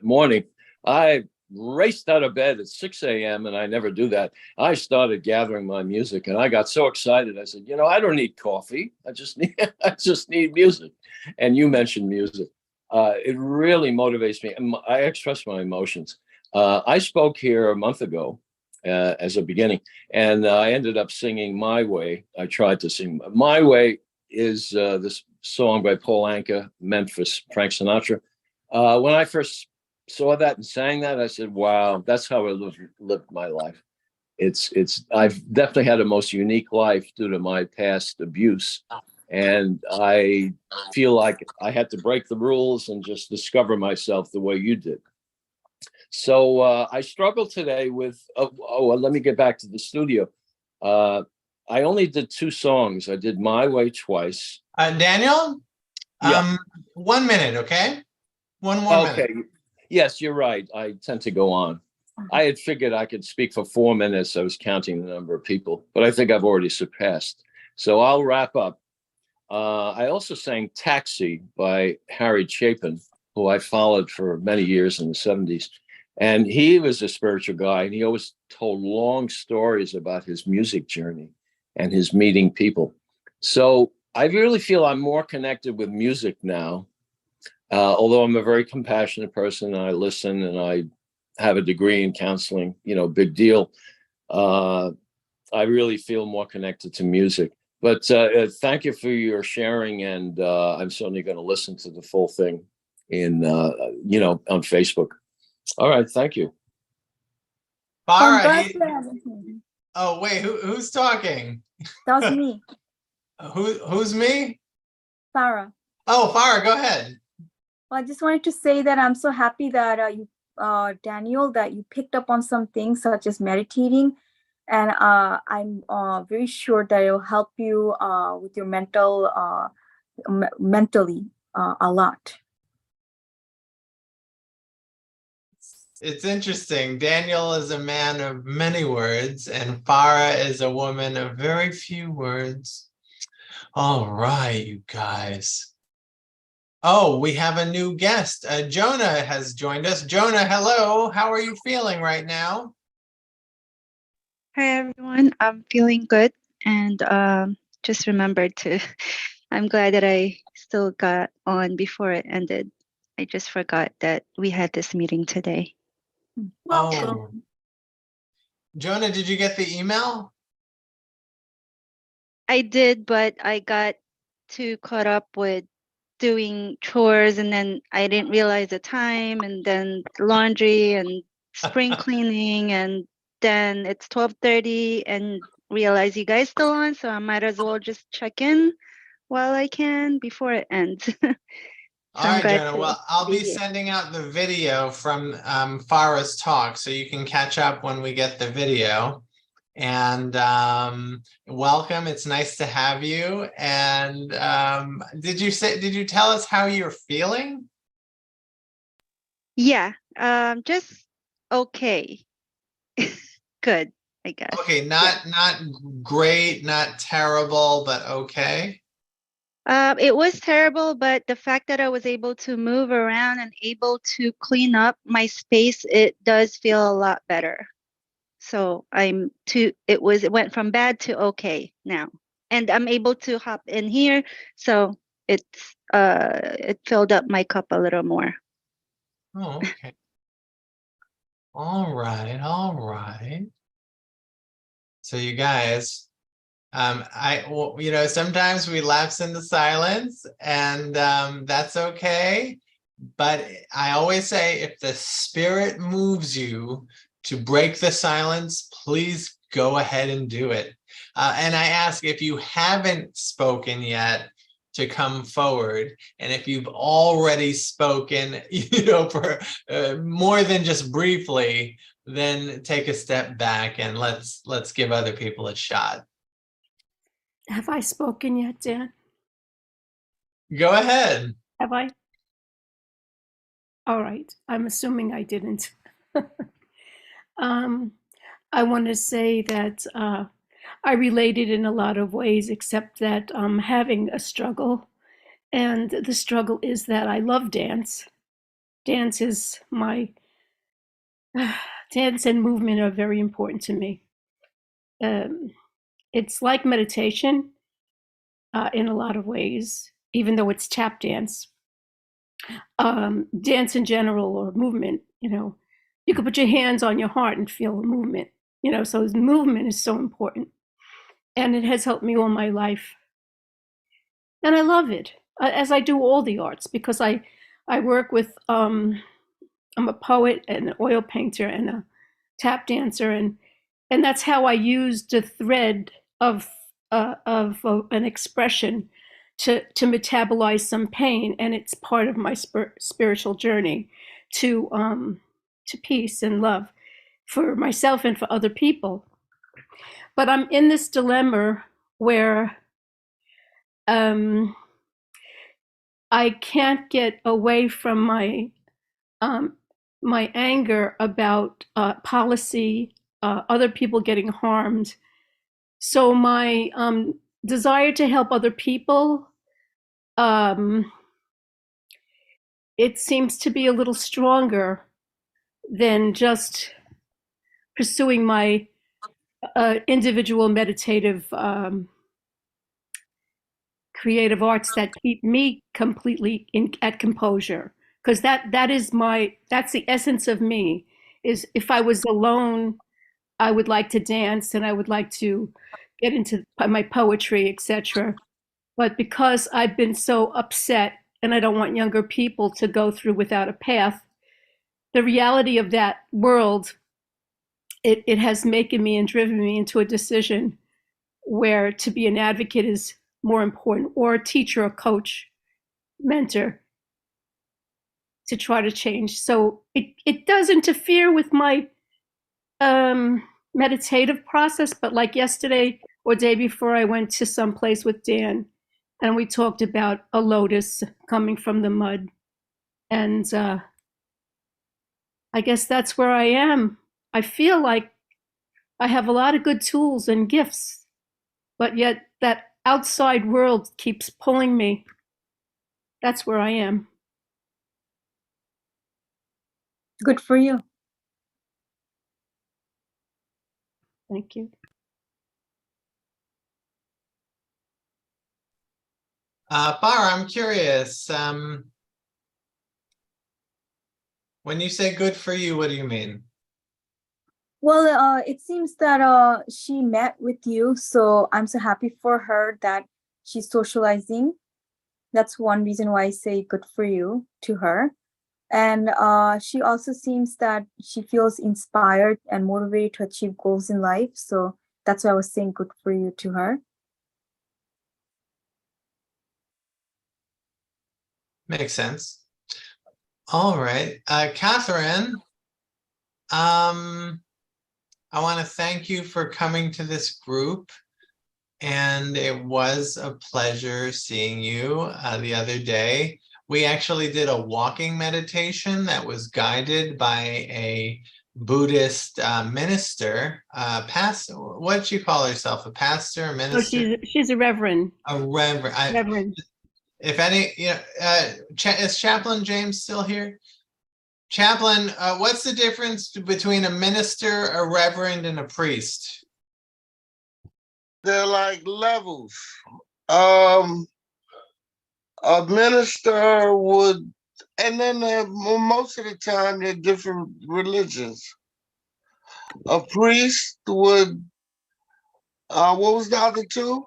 morning, I raced out of bed at 6 a.m. and I never do that. I started gathering my music and I got so excited. I said, you know, I don't need coffee. I just need music. And you mentioned music. It really motivates me. I express my emotions. I spoke here a month ago as a beginning, and I ended up singing My Way. I tried to sing My Way is this song by Paul Anka, meant for Frank Sinatra. When I first saw that and sang that, I said, wow, that's how I lived my life. I've definitely had a most unique life due to my past abuse. And I feel like I had to break the rules and just discover myself the way you did. So I struggled today with, let me get back to the studio. I only did 2 songs. I did My Way twice. Daniel, Yeah. 1 minute, okay? One more minute. Okay. Yes, you're right. I tend to go on. I had figured I could speak for 4 minutes. I was counting the number of people, but I think I've already surpassed. So I'll wrap up. I also sang Taxi by Harry Chapin, who I followed for many years in the 70s. And he was a spiritual guy, and he always told long stories about his music journey and his meeting people. So I really feel I'm more connected with music now, although I'm a very compassionate person and I listen and I have a degree in counseling, you know, big deal. I really feel more connected to music. But thank you for your sharing, and I'm certainly going to listen to the full thing in, on Facebook. All right, thank you. Farah, oh wait, who's talking? That was me. Who's me? Farah. Oh, Farah, go ahead. Well, I just wanted to say that I'm so happy that Daniel, that you picked up on some things such as meditating. And I'm very sure that it will help you with your mentally a lot. It's interesting. Daniel is a man of many words, and Farah is a woman of very few words. All right, you guys. Oh, we have a new guest. Jonah has joined us. Jonah, hello. How are you feeling right now? Hi everyone, I'm feeling good, and just remembered to, I'm glad that I still got on before it ended. I just forgot that we had this meeting today. Oh, Jonah, did you get the email? I did, but I got too caught up with doing chores, and then I didn't realize the time, and then laundry and spring cleaning, and then it's 12:30 and realize you guys still on, so I might as well just check in while I can before it ends. All I'm right, glad Jonah. to Well, I'll be be here. sending out the video from Farah's talk, so you can catch up when we get the video. And welcome. It's nice to have you. And did you tell us how you're feeling? Yeah, just okay. Good, I guess. Okay, Yeah. not great, not terrible, but okay. It was terrible, but the fact that I was able to move around and able to clean up my space, it does feel a lot better. So it went from bad to okay now. And I'm able to hop in here, so it filled up my cup a little more. Oh, okay. All right, all right. So you guys, sometimes we lapse into silence, and that's okay. But I always say, if the spirit moves you to break the silence, please go ahead and do it. And I ask, if you haven't spoken yet, to come forward. And if you've already spoken, for more than just briefly, then take a step back and let's give other people a shot. Have I spoken yet, Dan? Go ahead. Have I? All right. I'm assuming I didn't. I want to say that I related in a lot of ways, except that I'm having a struggle. And the struggle is that I love dance. Dance is my, dance and movement are very important to me. It's like meditation in a lot of ways, even though it's tap dance. Dance in general, or movement, you can put your hands on your heart and feel the movement, so movement is so important. And it has helped me all my life. And I love it, as I do all the arts, because I work with, I'm a poet and an oil painter and a tap dancer, and that's how I use the thread of an expression to metabolize some pain, and it's part of my spiritual journey to peace and love for myself and for other people. But I'm in this dilemma where I can't get away from my anger about policy, other people getting harmed. So my desire to help other people, it seems to be a little stronger than just pursuing my individual meditative creative arts that keep me completely at composure, because that's the essence of me. Is if I was alone, I would like to dance and I would like to get into my poetry, etc. But because I've been so upset and I don't want younger people to go through without a path, the reality of that world, it has making me and driven me into a decision where to be an advocate is more important, or a teacher, a coach, mentor, to try to change. So it does interfere with my meditative process, but like yesterday or day before, I went to some place with Dan and we talked about a lotus coming from the mud. And I guess that's where I am. I feel like I have a lot of good tools and gifts, but yet that outside world keeps pulling me. That's where I am. Good for you. Thank you. Farah, I'm curious. When you say good for you, what do you mean? Well, it seems that she met with you, so I'm so happy for her that she's socializing. That's one reason why I say good for you to her. And she also seems that she feels inspired and motivated to achieve goals in life. So that's why I was saying good for you to her. Makes sense. All right, Catherine, I want to thank you for coming to this group. And it was a pleasure seeing you the other day. We actually did a walking meditation that was guided by a Buddhist minister, pastor. What did you call herself? A pastor, a Oh, minister? she's a reverend. A reverend. Reverend. If any, is Chaplain James still here? Chaplain, what's the difference between a minister, a reverend, and a priest? They're like levels. A minister would, and then most of the time they're different religions. A priest would, what was the other two?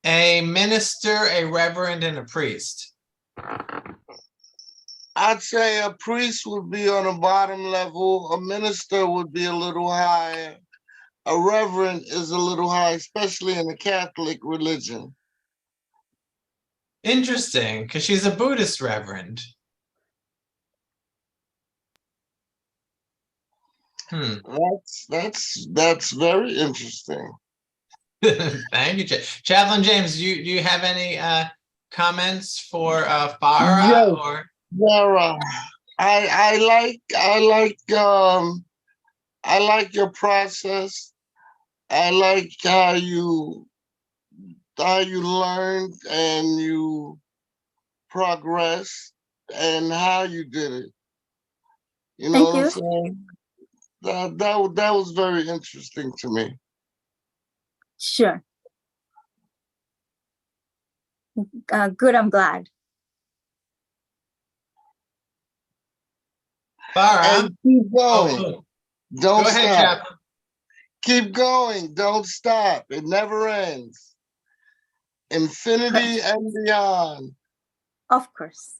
A minister, a reverend, and a priest. I'd say a priest would be on the bottom level. A minister would be a little higher. A reverend is a little high, especially in the Catholic religion. Interesting, because she's a Buddhist reverend. That's very interesting. Thank you, Chaplain James. Do you have any comments for Farah? Yes, or Farah. I like your process. I like how you learned and you progressed and how you did it. You know Thank what I'm you. saying? That was very interesting to me. Sure. Good, I'm glad. Farah? And keep going. Don't Go ahead, stop. Chaplain. Keep going. Don't stop. It never ends. Infinity and beyond. Of course.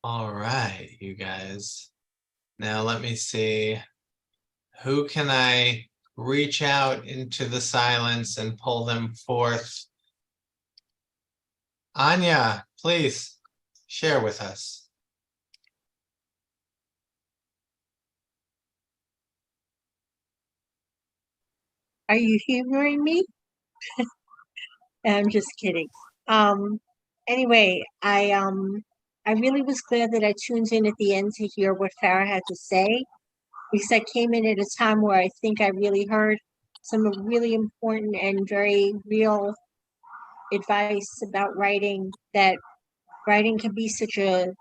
All right, you guys. Now let me see. Who can I reach out into the silence and pull them forth? Anya, please share with us. Are you humoring me? I'm just kidding. Anyway, I really was glad that I tuned in at the end to hear what Farah had to say, because I came in at a time where I think I really heard some really important and very real advice about writing, that writing can be such a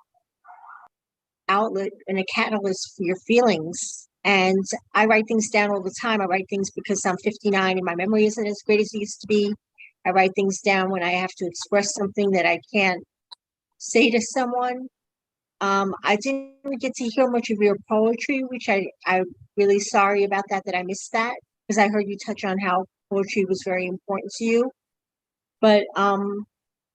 outlet and a catalyst for your feelings. And I write things down all the time. I write things because I'm 59 and my memory isn't as great as it used to be. I write things down when I have to express something that I can't say to someone. I didn't get to hear much of your poetry, which I'm really sorry about that I missed that, because I heard you touch on how poetry was very important to you. But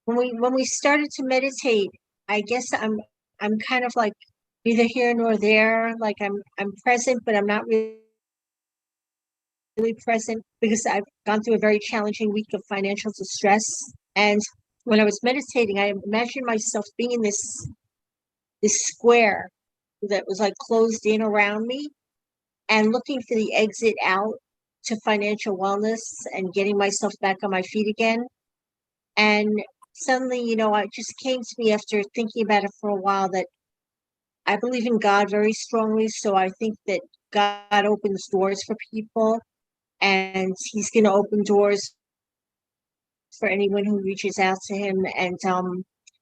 when we started to meditate, I guess I'm kind of like neither here nor there. Like I'm present, but I'm not really present, because I've gone through a very challenging week of financial distress. And when I was meditating, I imagined myself being in this square that was like closed in around me, and looking for the exit out to financial wellness and getting myself back on my feet again. And suddenly, it just came to me after thinking about it for a while that I believe in God very strongly. So I think that God opens doors for people, and he's going to open doors for anyone who reaches out to him. And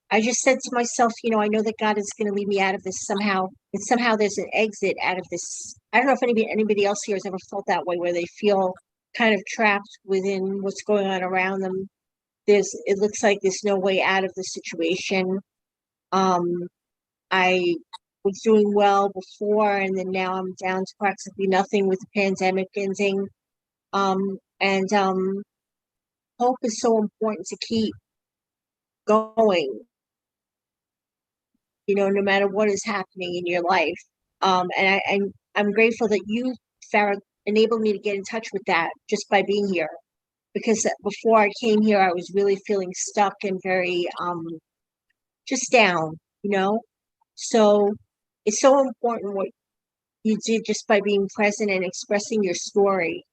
I just said to myself, I know that God is going to lead me out of this somehow. And somehow there's an exit out of this. I don't know if anybody else here has ever felt that way, where they feel kind of trapped within what's going on around them. It looks like there's no way out of the situation. I was doing well before, and then now I'm down to practically nothing with the pandemic ending. And hope is so important to keep going. no matter what is happening in your life. And I'm grateful that you, Farah, enabled me to get in touch with that just by being here. Because before I came here, I was really feeling stuck and very just down, So it's so important what you did just by being present and expressing your story,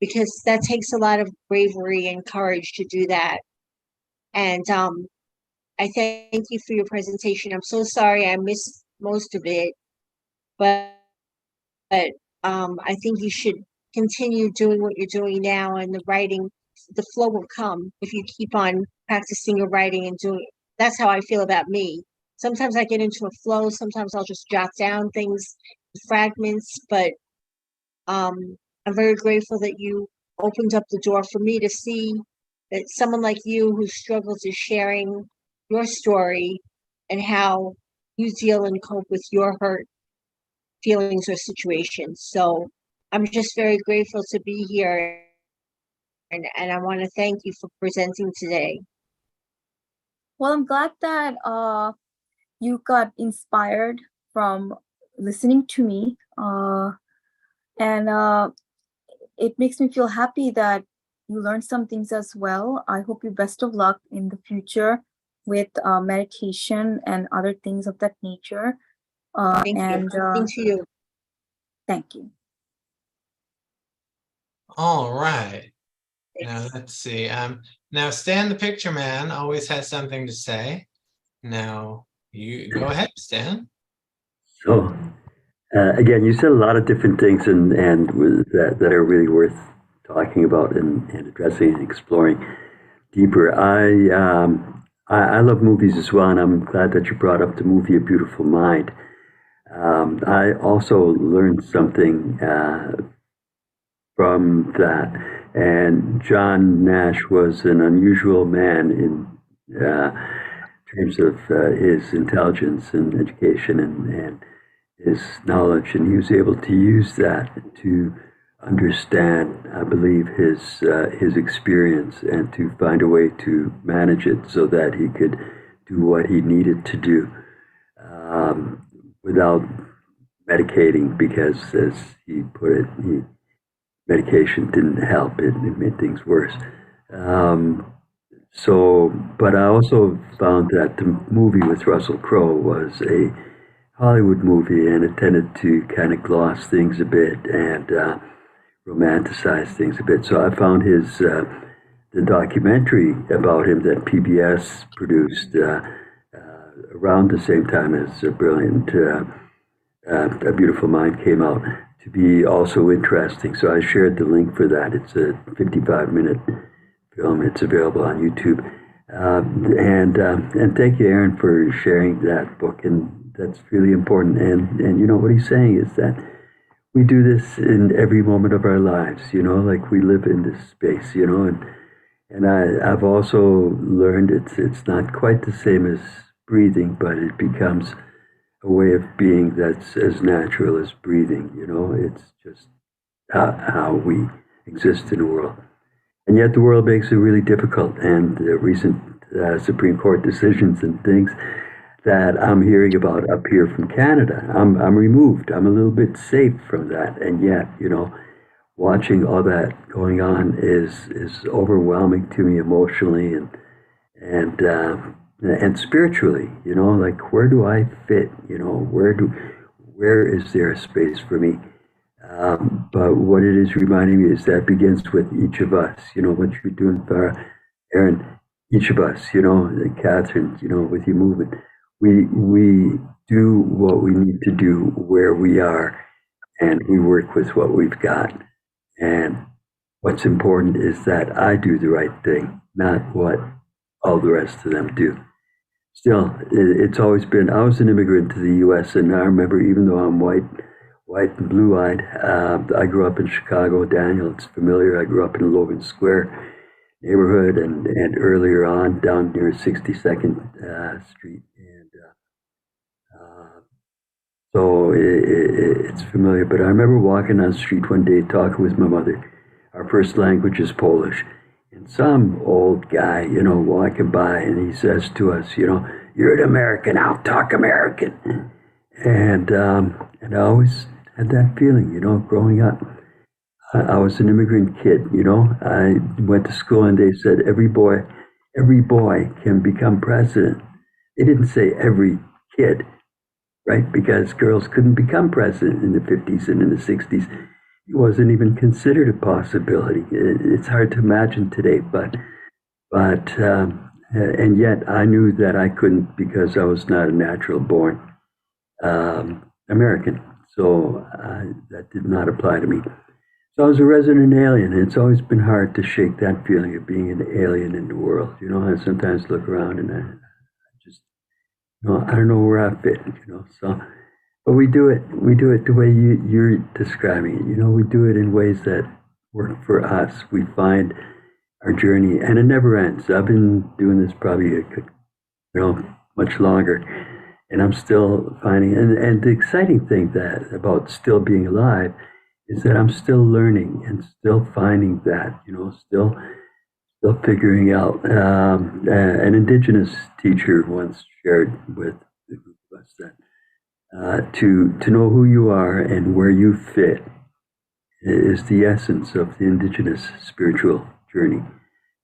because that takes a lot of bravery and courage to do that. And I thank you for your presentation. I'm so sorry I missed most of it, but I think you should continue doing what you're doing now, and the flow will come if you keep on practicing your writing and doing it. That's how I feel about me. Sometimes I get into a flow, sometimes I'll just jot down things, fragments, but I'm very grateful that you opened up the door for me to see that someone like you who struggles is sharing your story and how you deal and cope with your hurt feelings or situations. So I'm just very grateful to be here, and I want to thank you for presenting today. Well, I'm glad that you got inspired from listening to me. And it makes me feel happy that you learned some things as well. I hope you best of luck in the future with meditation and other things of that nature. Thank you. Thank you. Thank you. All right. Now let's see. Now Stan the Picture Man always has something to say. Now you go ahead, Stan. So again, you said a lot of different things and that are really worth talking about and addressing and exploring deeper. I love movies as well, and I'm glad that you brought up the movie A Beautiful Mind. I also learned something from that, and John Nash was an unusual man in terms of his intelligence and education and his knowledge, and he was able to use that to understand, I believe, his experience and to find a way to manage it so that he could do what he needed to do without medicating, because, as he put it, medication didn't help. It made things worse. But I also found that the movie with Russell Crowe was a Hollywood movie, and it tended to kind of gloss things a bit and romanticize things a bit. So I found the documentary about him that PBS produced around the same time as A Beautiful Mind came out to be also interesting. So I shared the link for that. It's a 55-minute film. It's available on YouTube. And thank you, Aaron, for sharing that book. And that's really important. And what he's saying is that we do this in every moment of our lives, like we live in this space, and I've also learned it's not quite the same as breathing, but it becomes a way of being that's as natural as breathing. It's just how we exist in the world. And yet the world makes it really difficult. And the recent Supreme Court decisions and things that I'm hearing about up here from Canada, I'm removed. I'm a little bit safe from that. And yet, watching all that going on is overwhelming to me emotionally and spiritually. Like, where do I fit? Where is there a space for me? But what it is reminding me is that begins with each of us. What you're doing, Farah, Aaron, each of us. Catherine, with your movement, we do what we need to do where we are, and we work with what we've got. And what's important is that I do the right thing, not what all the rest of them do. Still, it's always been, I was an immigrant to the U.S., and I remember, even though I'm white and blue-eyed, I grew up in Chicago. Daniel, it's familiar. I grew up in Logan Square neighborhood, and earlier on down near 62nd Street. And so it's familiar. But I remember walking on the street one day talking with my mother. Our first language is Polish. And some old guy, walking by, and he says to us, you're an American, I'll talk American. And I always had that feeling, you know, growing up. I was an immigrant kid, you know. I went to school and they said every boy can become president. They didn't say every kid, right? Because girls couldn't become president in the 50s and in the 60s. It wasn't even considered a possibility. It's hard to imagine today, but and yet I knew that I couldn't because I was not a natural born American. So that did not apply to me. So I was a resident alien, and it's always been hard to shake that feeling of being an alien in the world. You know, I sometimes look around and I just, you know, I don't know where I fit, you know. So, but we do it the way you're describing it. You know, we do it in ways that work for us. We find our journey, and it never ends. I've been doing this probably, much longer, and I'm still finding. And the exciting thing about still being alive is that I'm still learning and still finding that, you know, still figuring out. An indigenous teacher once shared with the group of us that to know who you are and where you fit is the essence of the indigenous spiritual journey.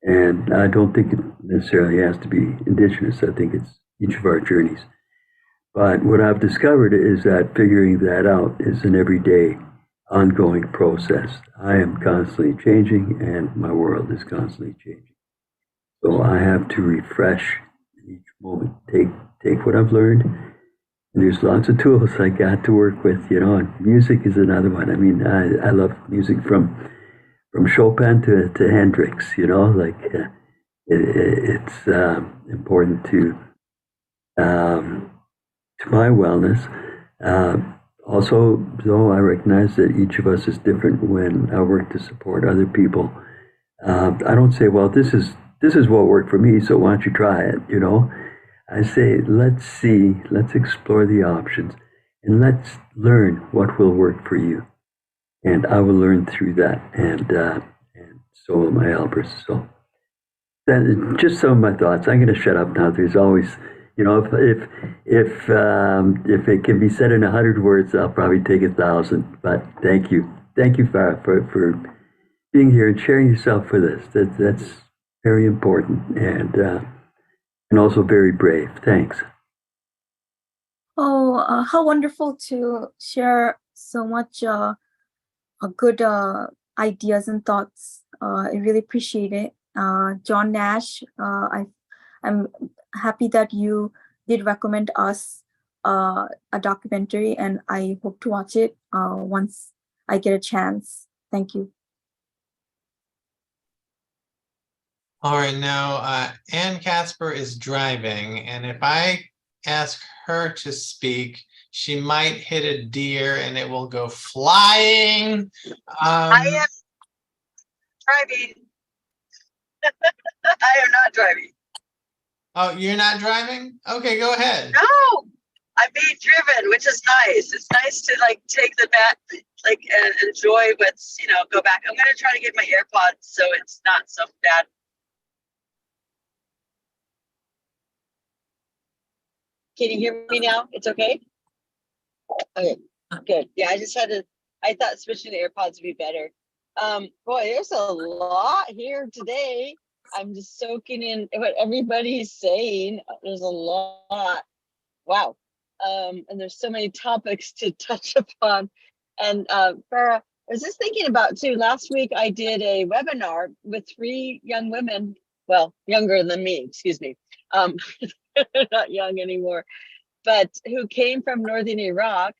And I don't think it necessarily has to be indigenous. I think it's each of our journeys. But what I've discovered is that figuring that out is an everyday ongoing process. I am constantly changing and my world is constantly changing. So I have to refresh in each moment, take what I've learned. And there's lots of tools I got to work with, you know, and music is another one. I mean, I love music from Chopin to Hendrix, you know, like it's important to my wellness. Also, though, I recognize that each of us is different when I work to support other people. I don't say, well, this is what worked for me, so why don't you try it, you know? I say, let's explore the options, and let's learn what will work for you. And I will learn through that, and so will my helpers. So that just some of my thoughts. I'm going to shut up now. There's always, you know, if it can be said in 100 words, I'll probably take 1,000. But thank you, Farah, for being here and sharing yourself with us. That's very important and also very brave. Thanks. Oh, how wonderful to share so much good ideas and thoughts. I really appreciate it. John Nash, I'm happy that you did recommend us a documentary, and I hope to watch it once I get a chance. Thank you. All right, now Ann Casper is driving, and if I ask her to speak, she might hit a deer and it will go flying. I am driving. I am not driving. Oh, you're not driving? Okay, go ahead. No, I'm being driven, which is nice. It's nice to like take the back, like, and enjoy what's, you know, go back. I'm going to try to get my AirPods so it's not so bad. Can you hear me now? It's okay? Okay, good. Yeah, I thought switching to AirPods would be better. Boy, there's a lot here today. I'm just soaking in what everybody's saying. There's a lot. Wow. And there's so many topics to touch upon. And Farah, I was just thinking about too, last week I did a webinar with 3 young women, well, younger than me, excuse me. Not young anymore, but who came from northern Iraq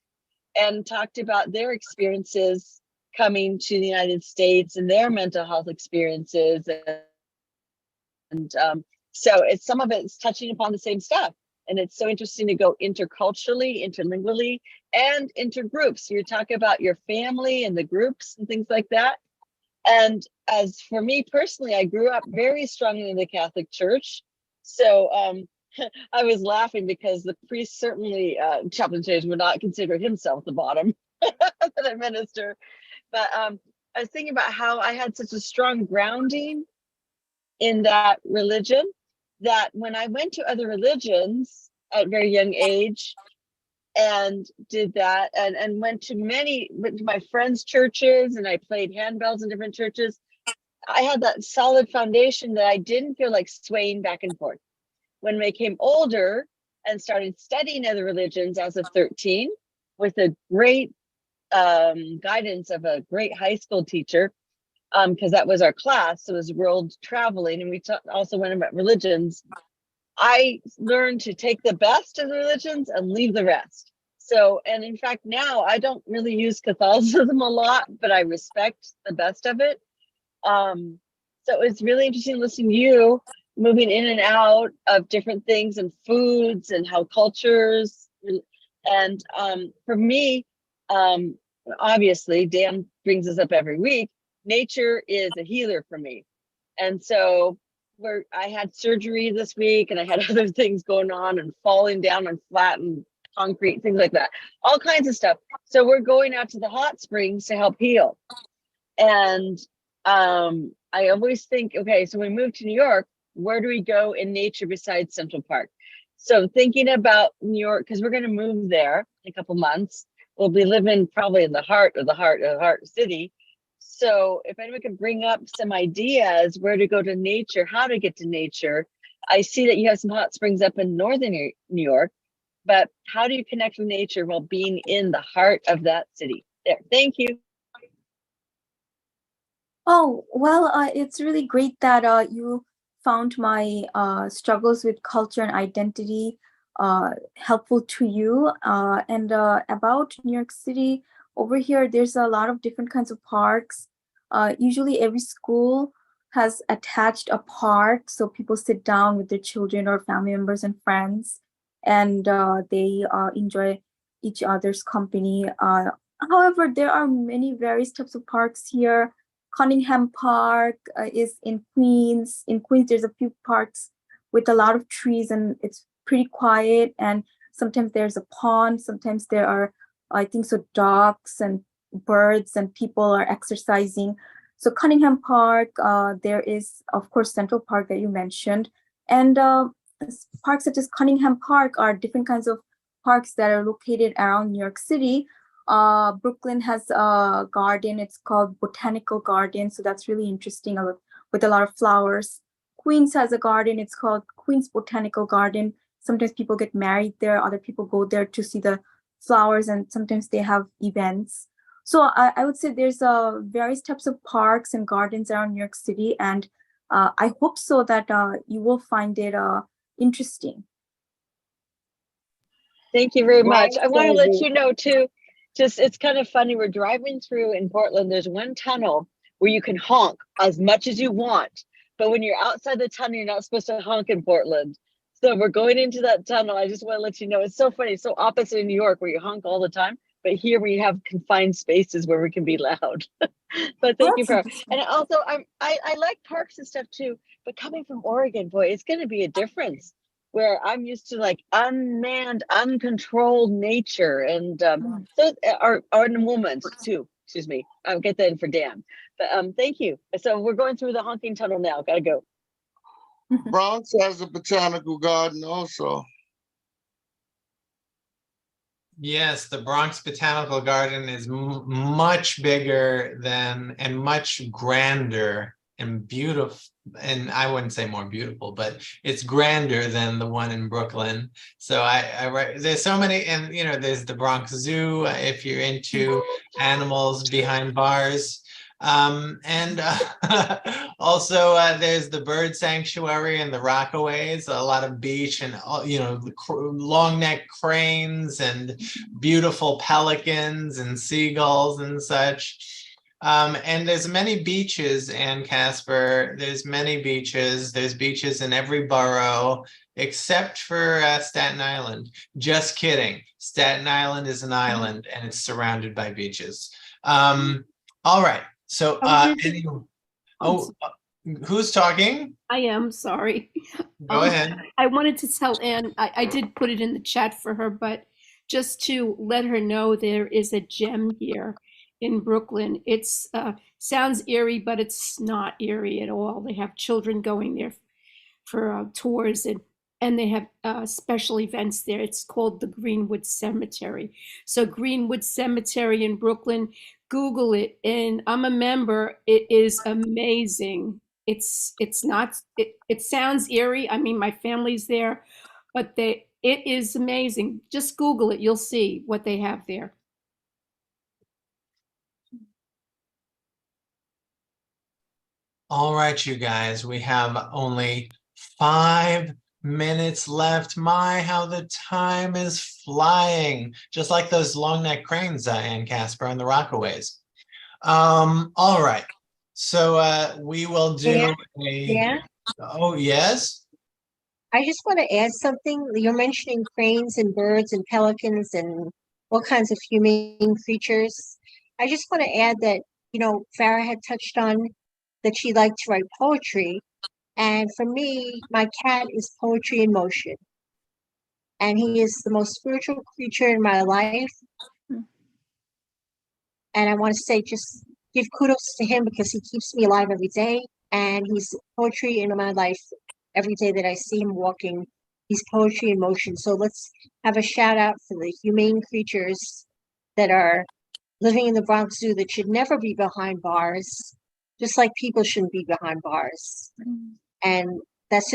and talked about their experiences coming to the United States and their mental health experiences. And so some of it's touching upon the same stuff. And it's so interesting to go interculturally, interlingually, and intergroups. You're talking about your family and the groups and things like that. And as for me personally, I grew up very strongly in the Catholic Church. So I was laughing because the priest certainly, Chaplain James, would not consider himself the bottom that I minister. But I was thinking about how I had such a strong grounding in that religion that when I went to other religions, at a very young age, and did that, and went to my friends' churches, and I played handbells in different churches. I had that solid foundation that I didn't feel like swaying back and forth. When I became older and started studying other religions as of 13, with a great guidance of a great high school teacher, because that was our class. It was world traveling, and we also went about religions. I learned to take the best of the religions and leave the rest. So, and in fact, now I don't really use Catholicism a lot, but I respect the best of it. So it's really interesting listening to you moving in and out of different things and foods and how cultures. And for me, obviously, Dan brings this up every week. Nature is a healer for me. And so I had surgery this week, and I had other things going on, and falling down on flat and concrete, things like that, all kinds of stuff. So we're going out to the hot springs to help heal. And I always think, okay, so when we move to New York, where do we go in nature besides Central Park? So thinking about New York, because we're going to move there in a couple months. We'll be living probably in the heart of the heart city. So if anyone can bring up some ideas where to go to nature, how to get to nature. I see that you have some hot springs up in northern New York, but how do you connect with nature while being in the heart of that city? There, thank you. Oh, well, it's really great that you found my struggles with culture and identity helpful to you. And about New York City, over here, there's a lot of different kinds of parks. Usually every school has attached a park, so people sit down with their children or family members and friends, and they enjoy each other's company. However, there are many various types of parks here. Cunningham Park is in Queens. In Queens, there's a few parks with a lot of trees, and it's pretty quiet. And sometimes there's a pond. Sometimes there are, I think so, dogs and birds, and people are exercising. So Cunningham Park, there is, of course, Central Park that you mentioned. And parks such as Cunningham Park are different kinds of parks that are located around New York City. Brooklyn has a garden. It's called Botanical Garden. So that's really interesting with a lot of flowers. Queens has a garden. It's called Queens Botanical Garden. Sometimes people get married there. Other people go there to see the flowers, and sometimes they have events. So I would say there's various types of parks and gardens around New York City. And I hope so that you will find it interesting. Thank you very much. I want to let you know too, just it's kind of funny. We're driving through in Portland. There's one tunnel where you can honk as much as you want. But when you're outside the tunnel, you're not supposed to honk in Portland. So we're going into that tunnel. I just want to let you know, it's so funny. It's so opposite in New York where you honk all the time. But here we have confined spaces where we can be loud. But thank you, Farah. And also, I like parks and stuff too. But coming from Oregon, boy, it's going to be a difference. Where I'm used to like unmanned, uncontrolled nature, and so are women too. Excuse me, I'll get that in for Dan. But thank you. So we're going through the honking tunnel now. Gotta go. Bronx has a botanical garden also. Yes, the Bronx Botanical Garden is much bigger than and much grander and beautiful. And I wouldn't say more beautiful, but it's grander than the one in Brooklyn. So there's so many, and you know, there's the Bronx Zoo if you're into animals behind bars. And also there's the bird sanctuary and the Rockaways, a lot of beach and, you know, long neck cranes and beautiful pelicans and seagulls and such. And there's many beaches, Ann Casper. There's many beaches. There's beaches in every borough except for Staten Island. Just kidding. Staten Island is an island and it's surrounded by beaches. All right. So, who's talking? I am sorry. Go ahead. I wanted to tell Anne, I did put it in the chat for her, but just to let her know there is a gem here in Brooklyn. It's sounds eerie, but it's not eerie at all. They have children going there for tours, and they have special events there. It's called the Greenwood Cemetery. So Greenwood Cemetery in Brooklyn, Google it, and I'm a member. It is amazing. It's not, it sounds eerie. I mean, my family's there, but it is amazing. Just Google it. You'll see what they have there. All right, you guys, we have only 5 minutes left. My, how the time is flying, just like those long neck cranes, and Casper and the Rockaways. All right, so we will do Yeah. Oh, yes. I just want to add something. You're mentioning cranes and birds and pelicans and all kinds of humane creatures. I just want to add that, Farah had touched on that she liked to write poetry. And for me, my cat is poetry in motion. And he is the most spiritual creature in my life. And I want to say, just give kudos to him because he keeps me alive every day. And he's poetry in my life. Every day that I see him walking, he's poetry in motion. So let's have a shout out for the humane creatures that are living in the Bronx Zoo that should never be behind bars, just like people shouldn't be behind bars. And that's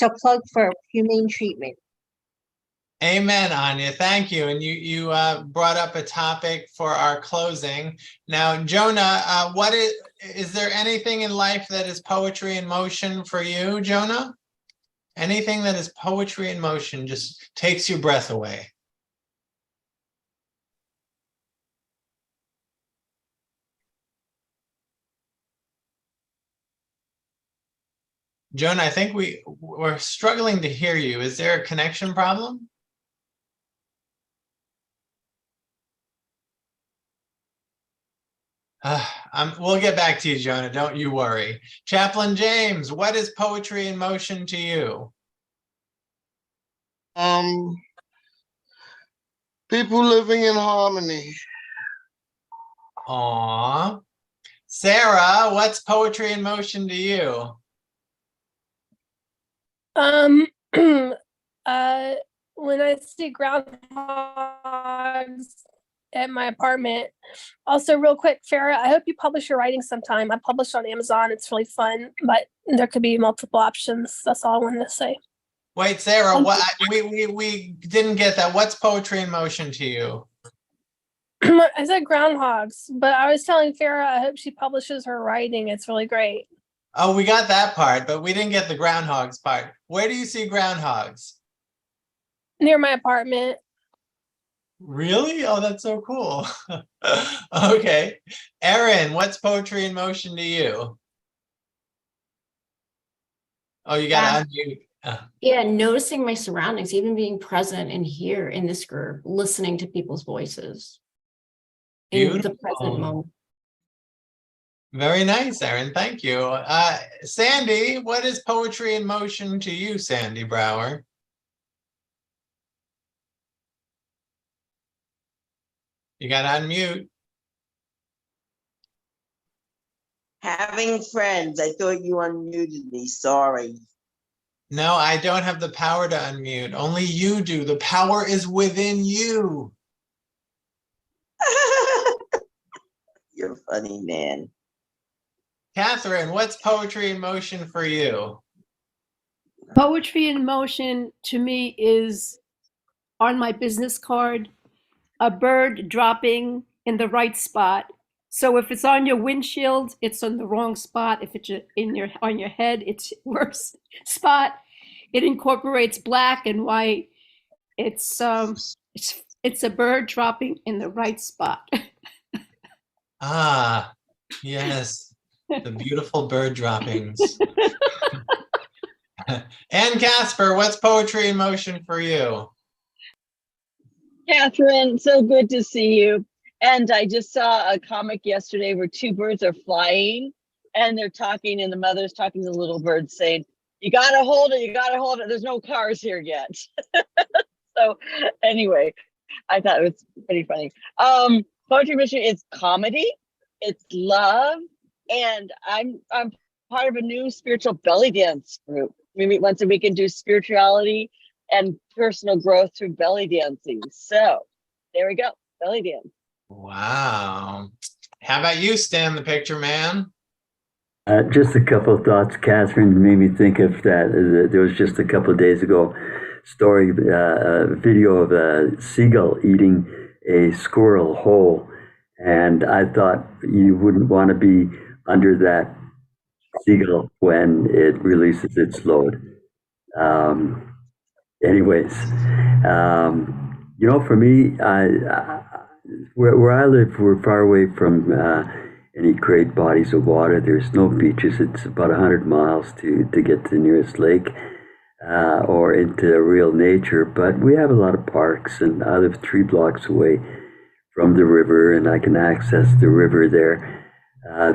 a plug for humane treatment. Amen, Anya. Thank you. And you brought up a topic for our closing. Now, Jonah, what is there anything in life that is poetry in motion for you, Jonah? Anything that is poetry in motion just takes your breath away. Jonah, I think we're struggling to hear you. Is there a connection problem? We'll get back to you, Jonah. Don't you worry. Chaplain James, what is poetry in motion to you? People living in harmony. Aw. Sarah, what's poetry in motion to you? When I see groundhogs at my apartment. Also, real quick, Farah, I hope you publish your writing sometime. I publish on Amazon. It's really fun, but there could be multiple options. That's all I wanted to say. Wait, Sarah, what we didn't get that. What's poetry in motion to you? I said groundhogs, but I was telling Farah I hope she publishes her writing. It's really great. Oh, we got that part, but we didn't get the groundhogs part. Where do you see groundhogs? Near my apartment. Really? Oh, that's so cool. Okay. Erin, what's poetry in motion to you? Oh, you got to unmute. Yeah, noticing my surroundings, even being present and here in this group, listening to people's voices in the present moment. Very nice, Erin. Thank you. Sandy, what is poetry in motion to you, Sandy Brower? You got to unmute. Having friends. I thought you unmuted me. Sorry. No, I don't have the power to unmute. Only you do. The power is within you. You're a funny man. Catherine, what's poetry in motion for you? Poetry in motion to me is on my business card, a bird dropping in the right spot. So if it's on your windshield, it's on the wrong spot. If it's on your head, it's worse spot. It incorporates black and white. It's a bird dropping in the right spot. Ah, yes, the beautiful bird droppings. And Casper, what's poetry in motion for you? Catherine, so good to see you. And I just saw a comic yesterday where two birds are flying and they're talking, and the mother's talking to the little bird saying, you gotta hold it, you gotta hold it. There's no cars here yet. So anyway, I thought it was pretty funny. Poetry mission is comedy, it's love, and I'm part of a new spiritual belly dance group. We meet once a week and do spirituality and personal growth through belly dancing. So there we go, belly dance. Wow. How about you, Stan, the picture man? Just a couple of thoughts. Catherine made me think of that. There was just a couple of days ago a video of a seagull eating a squirrel whole, and I thought you wouldn't want to be under that seagull when it releases its load. Anyways, for me, where I live, we're far away from any great bodies of water. There's no beaches. It's about 100 miles to get to the nearest lake or into real nature. But we have a lot of parks, and I live 3 blocks away from the river, and I can access the river there.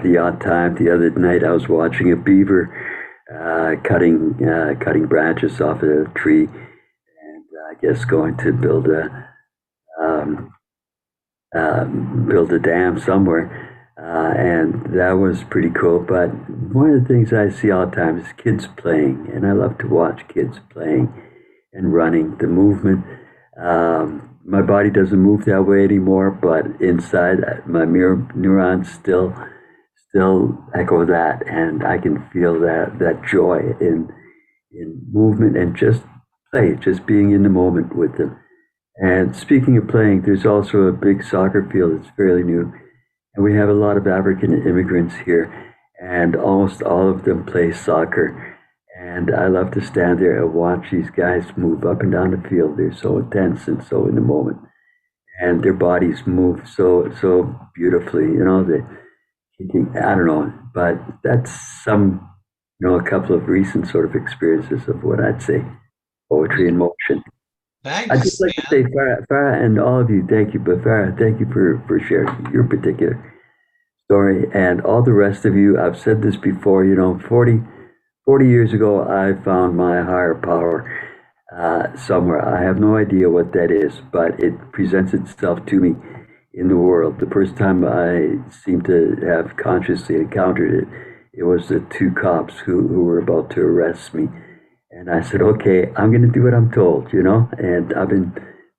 The odd time, the other night, I was watching a beaver cutting branches off a tree, and I guess going to build a dam somewhere. And that was pretty cool. But one of the things I see all the time is kids playing, and I love to watch kids playing and running. The movement. My body doesn't move that way anymore, but inside my neurons still echo that, and I can feel that joy in movement and just play, just being in the moment with them. And speaking of playing, there's also a big soccer field that's fairly new. And we have a lot of African immigrants here, and almost all of them play soccer. And I love to stand there and watch these guys move up and down the field. They're so intense and so in the moment. And their bodies move so beautifully, I don't know, but that's a couple of recent sort of experiences of what I'd say poetry in motion. Thanks, I'd just like to say, Farah, and all of you, thank you. But Farah, thank you for sharing your particular story. And all the rest of you, I've said this before, 40 years ago, I found my higher power somewhere. I have no idea what that is, but it presents itself to me in the world. The first time I seem to have consciously encountered it, it was the 2 cops who were about to arrest me. And I said, okay, I'm going to do what I'm told, and I've been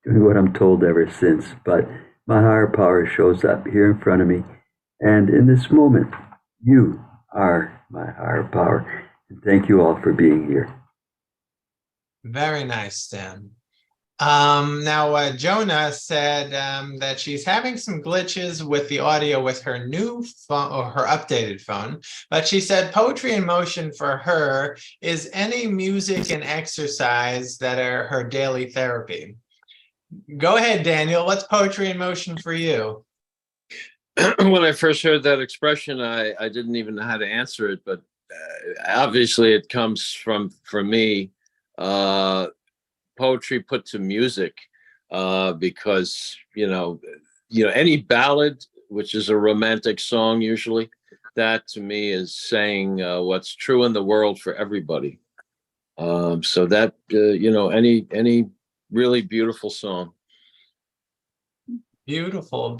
doing what I'm told ever since. But my higher power shows up here in front of me. And in this moment, you are my higher power. And thank you all for being here. Very nice, Stan. Now, Jonah said that she's having some glitches with the audio with her new phone or her updated phone, but she said poetry in motion for her is any music and exercise that are her daily therapy. Go ahead, Daniel. What's poetry in motion for you? When I first heard that expression, I didn't even know how to answer it, but obviously it comes from me. Poetry put to music, because any ballad, which is a romantic song usually, that to me is saying what's true in the world for everybody. So that any really beautiful song. Beautiful.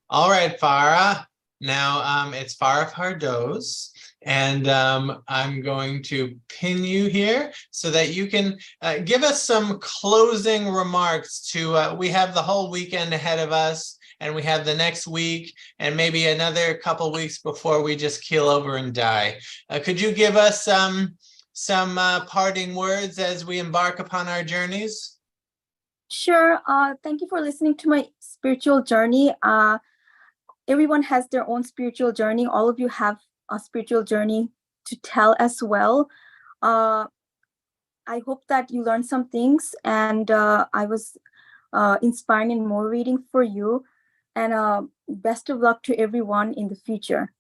All right, Farah. Now it's Farah Fardoush. And I'm going to pin you here so that you can give us some closing remarks we have the whole weekend ahead of us, and we have the next week and maybe another couple weeks before we just keel over and die. Could you give us some parting words as we embark upon our journeys? Sure. Thank you for listening to my spiritual journey. Everyone has their own spiritual journey. All of you have a spiritual journey to tell as well. I hope that you learned some things, and I was inspiring and motivating for you. And best of luck to everyone in the future.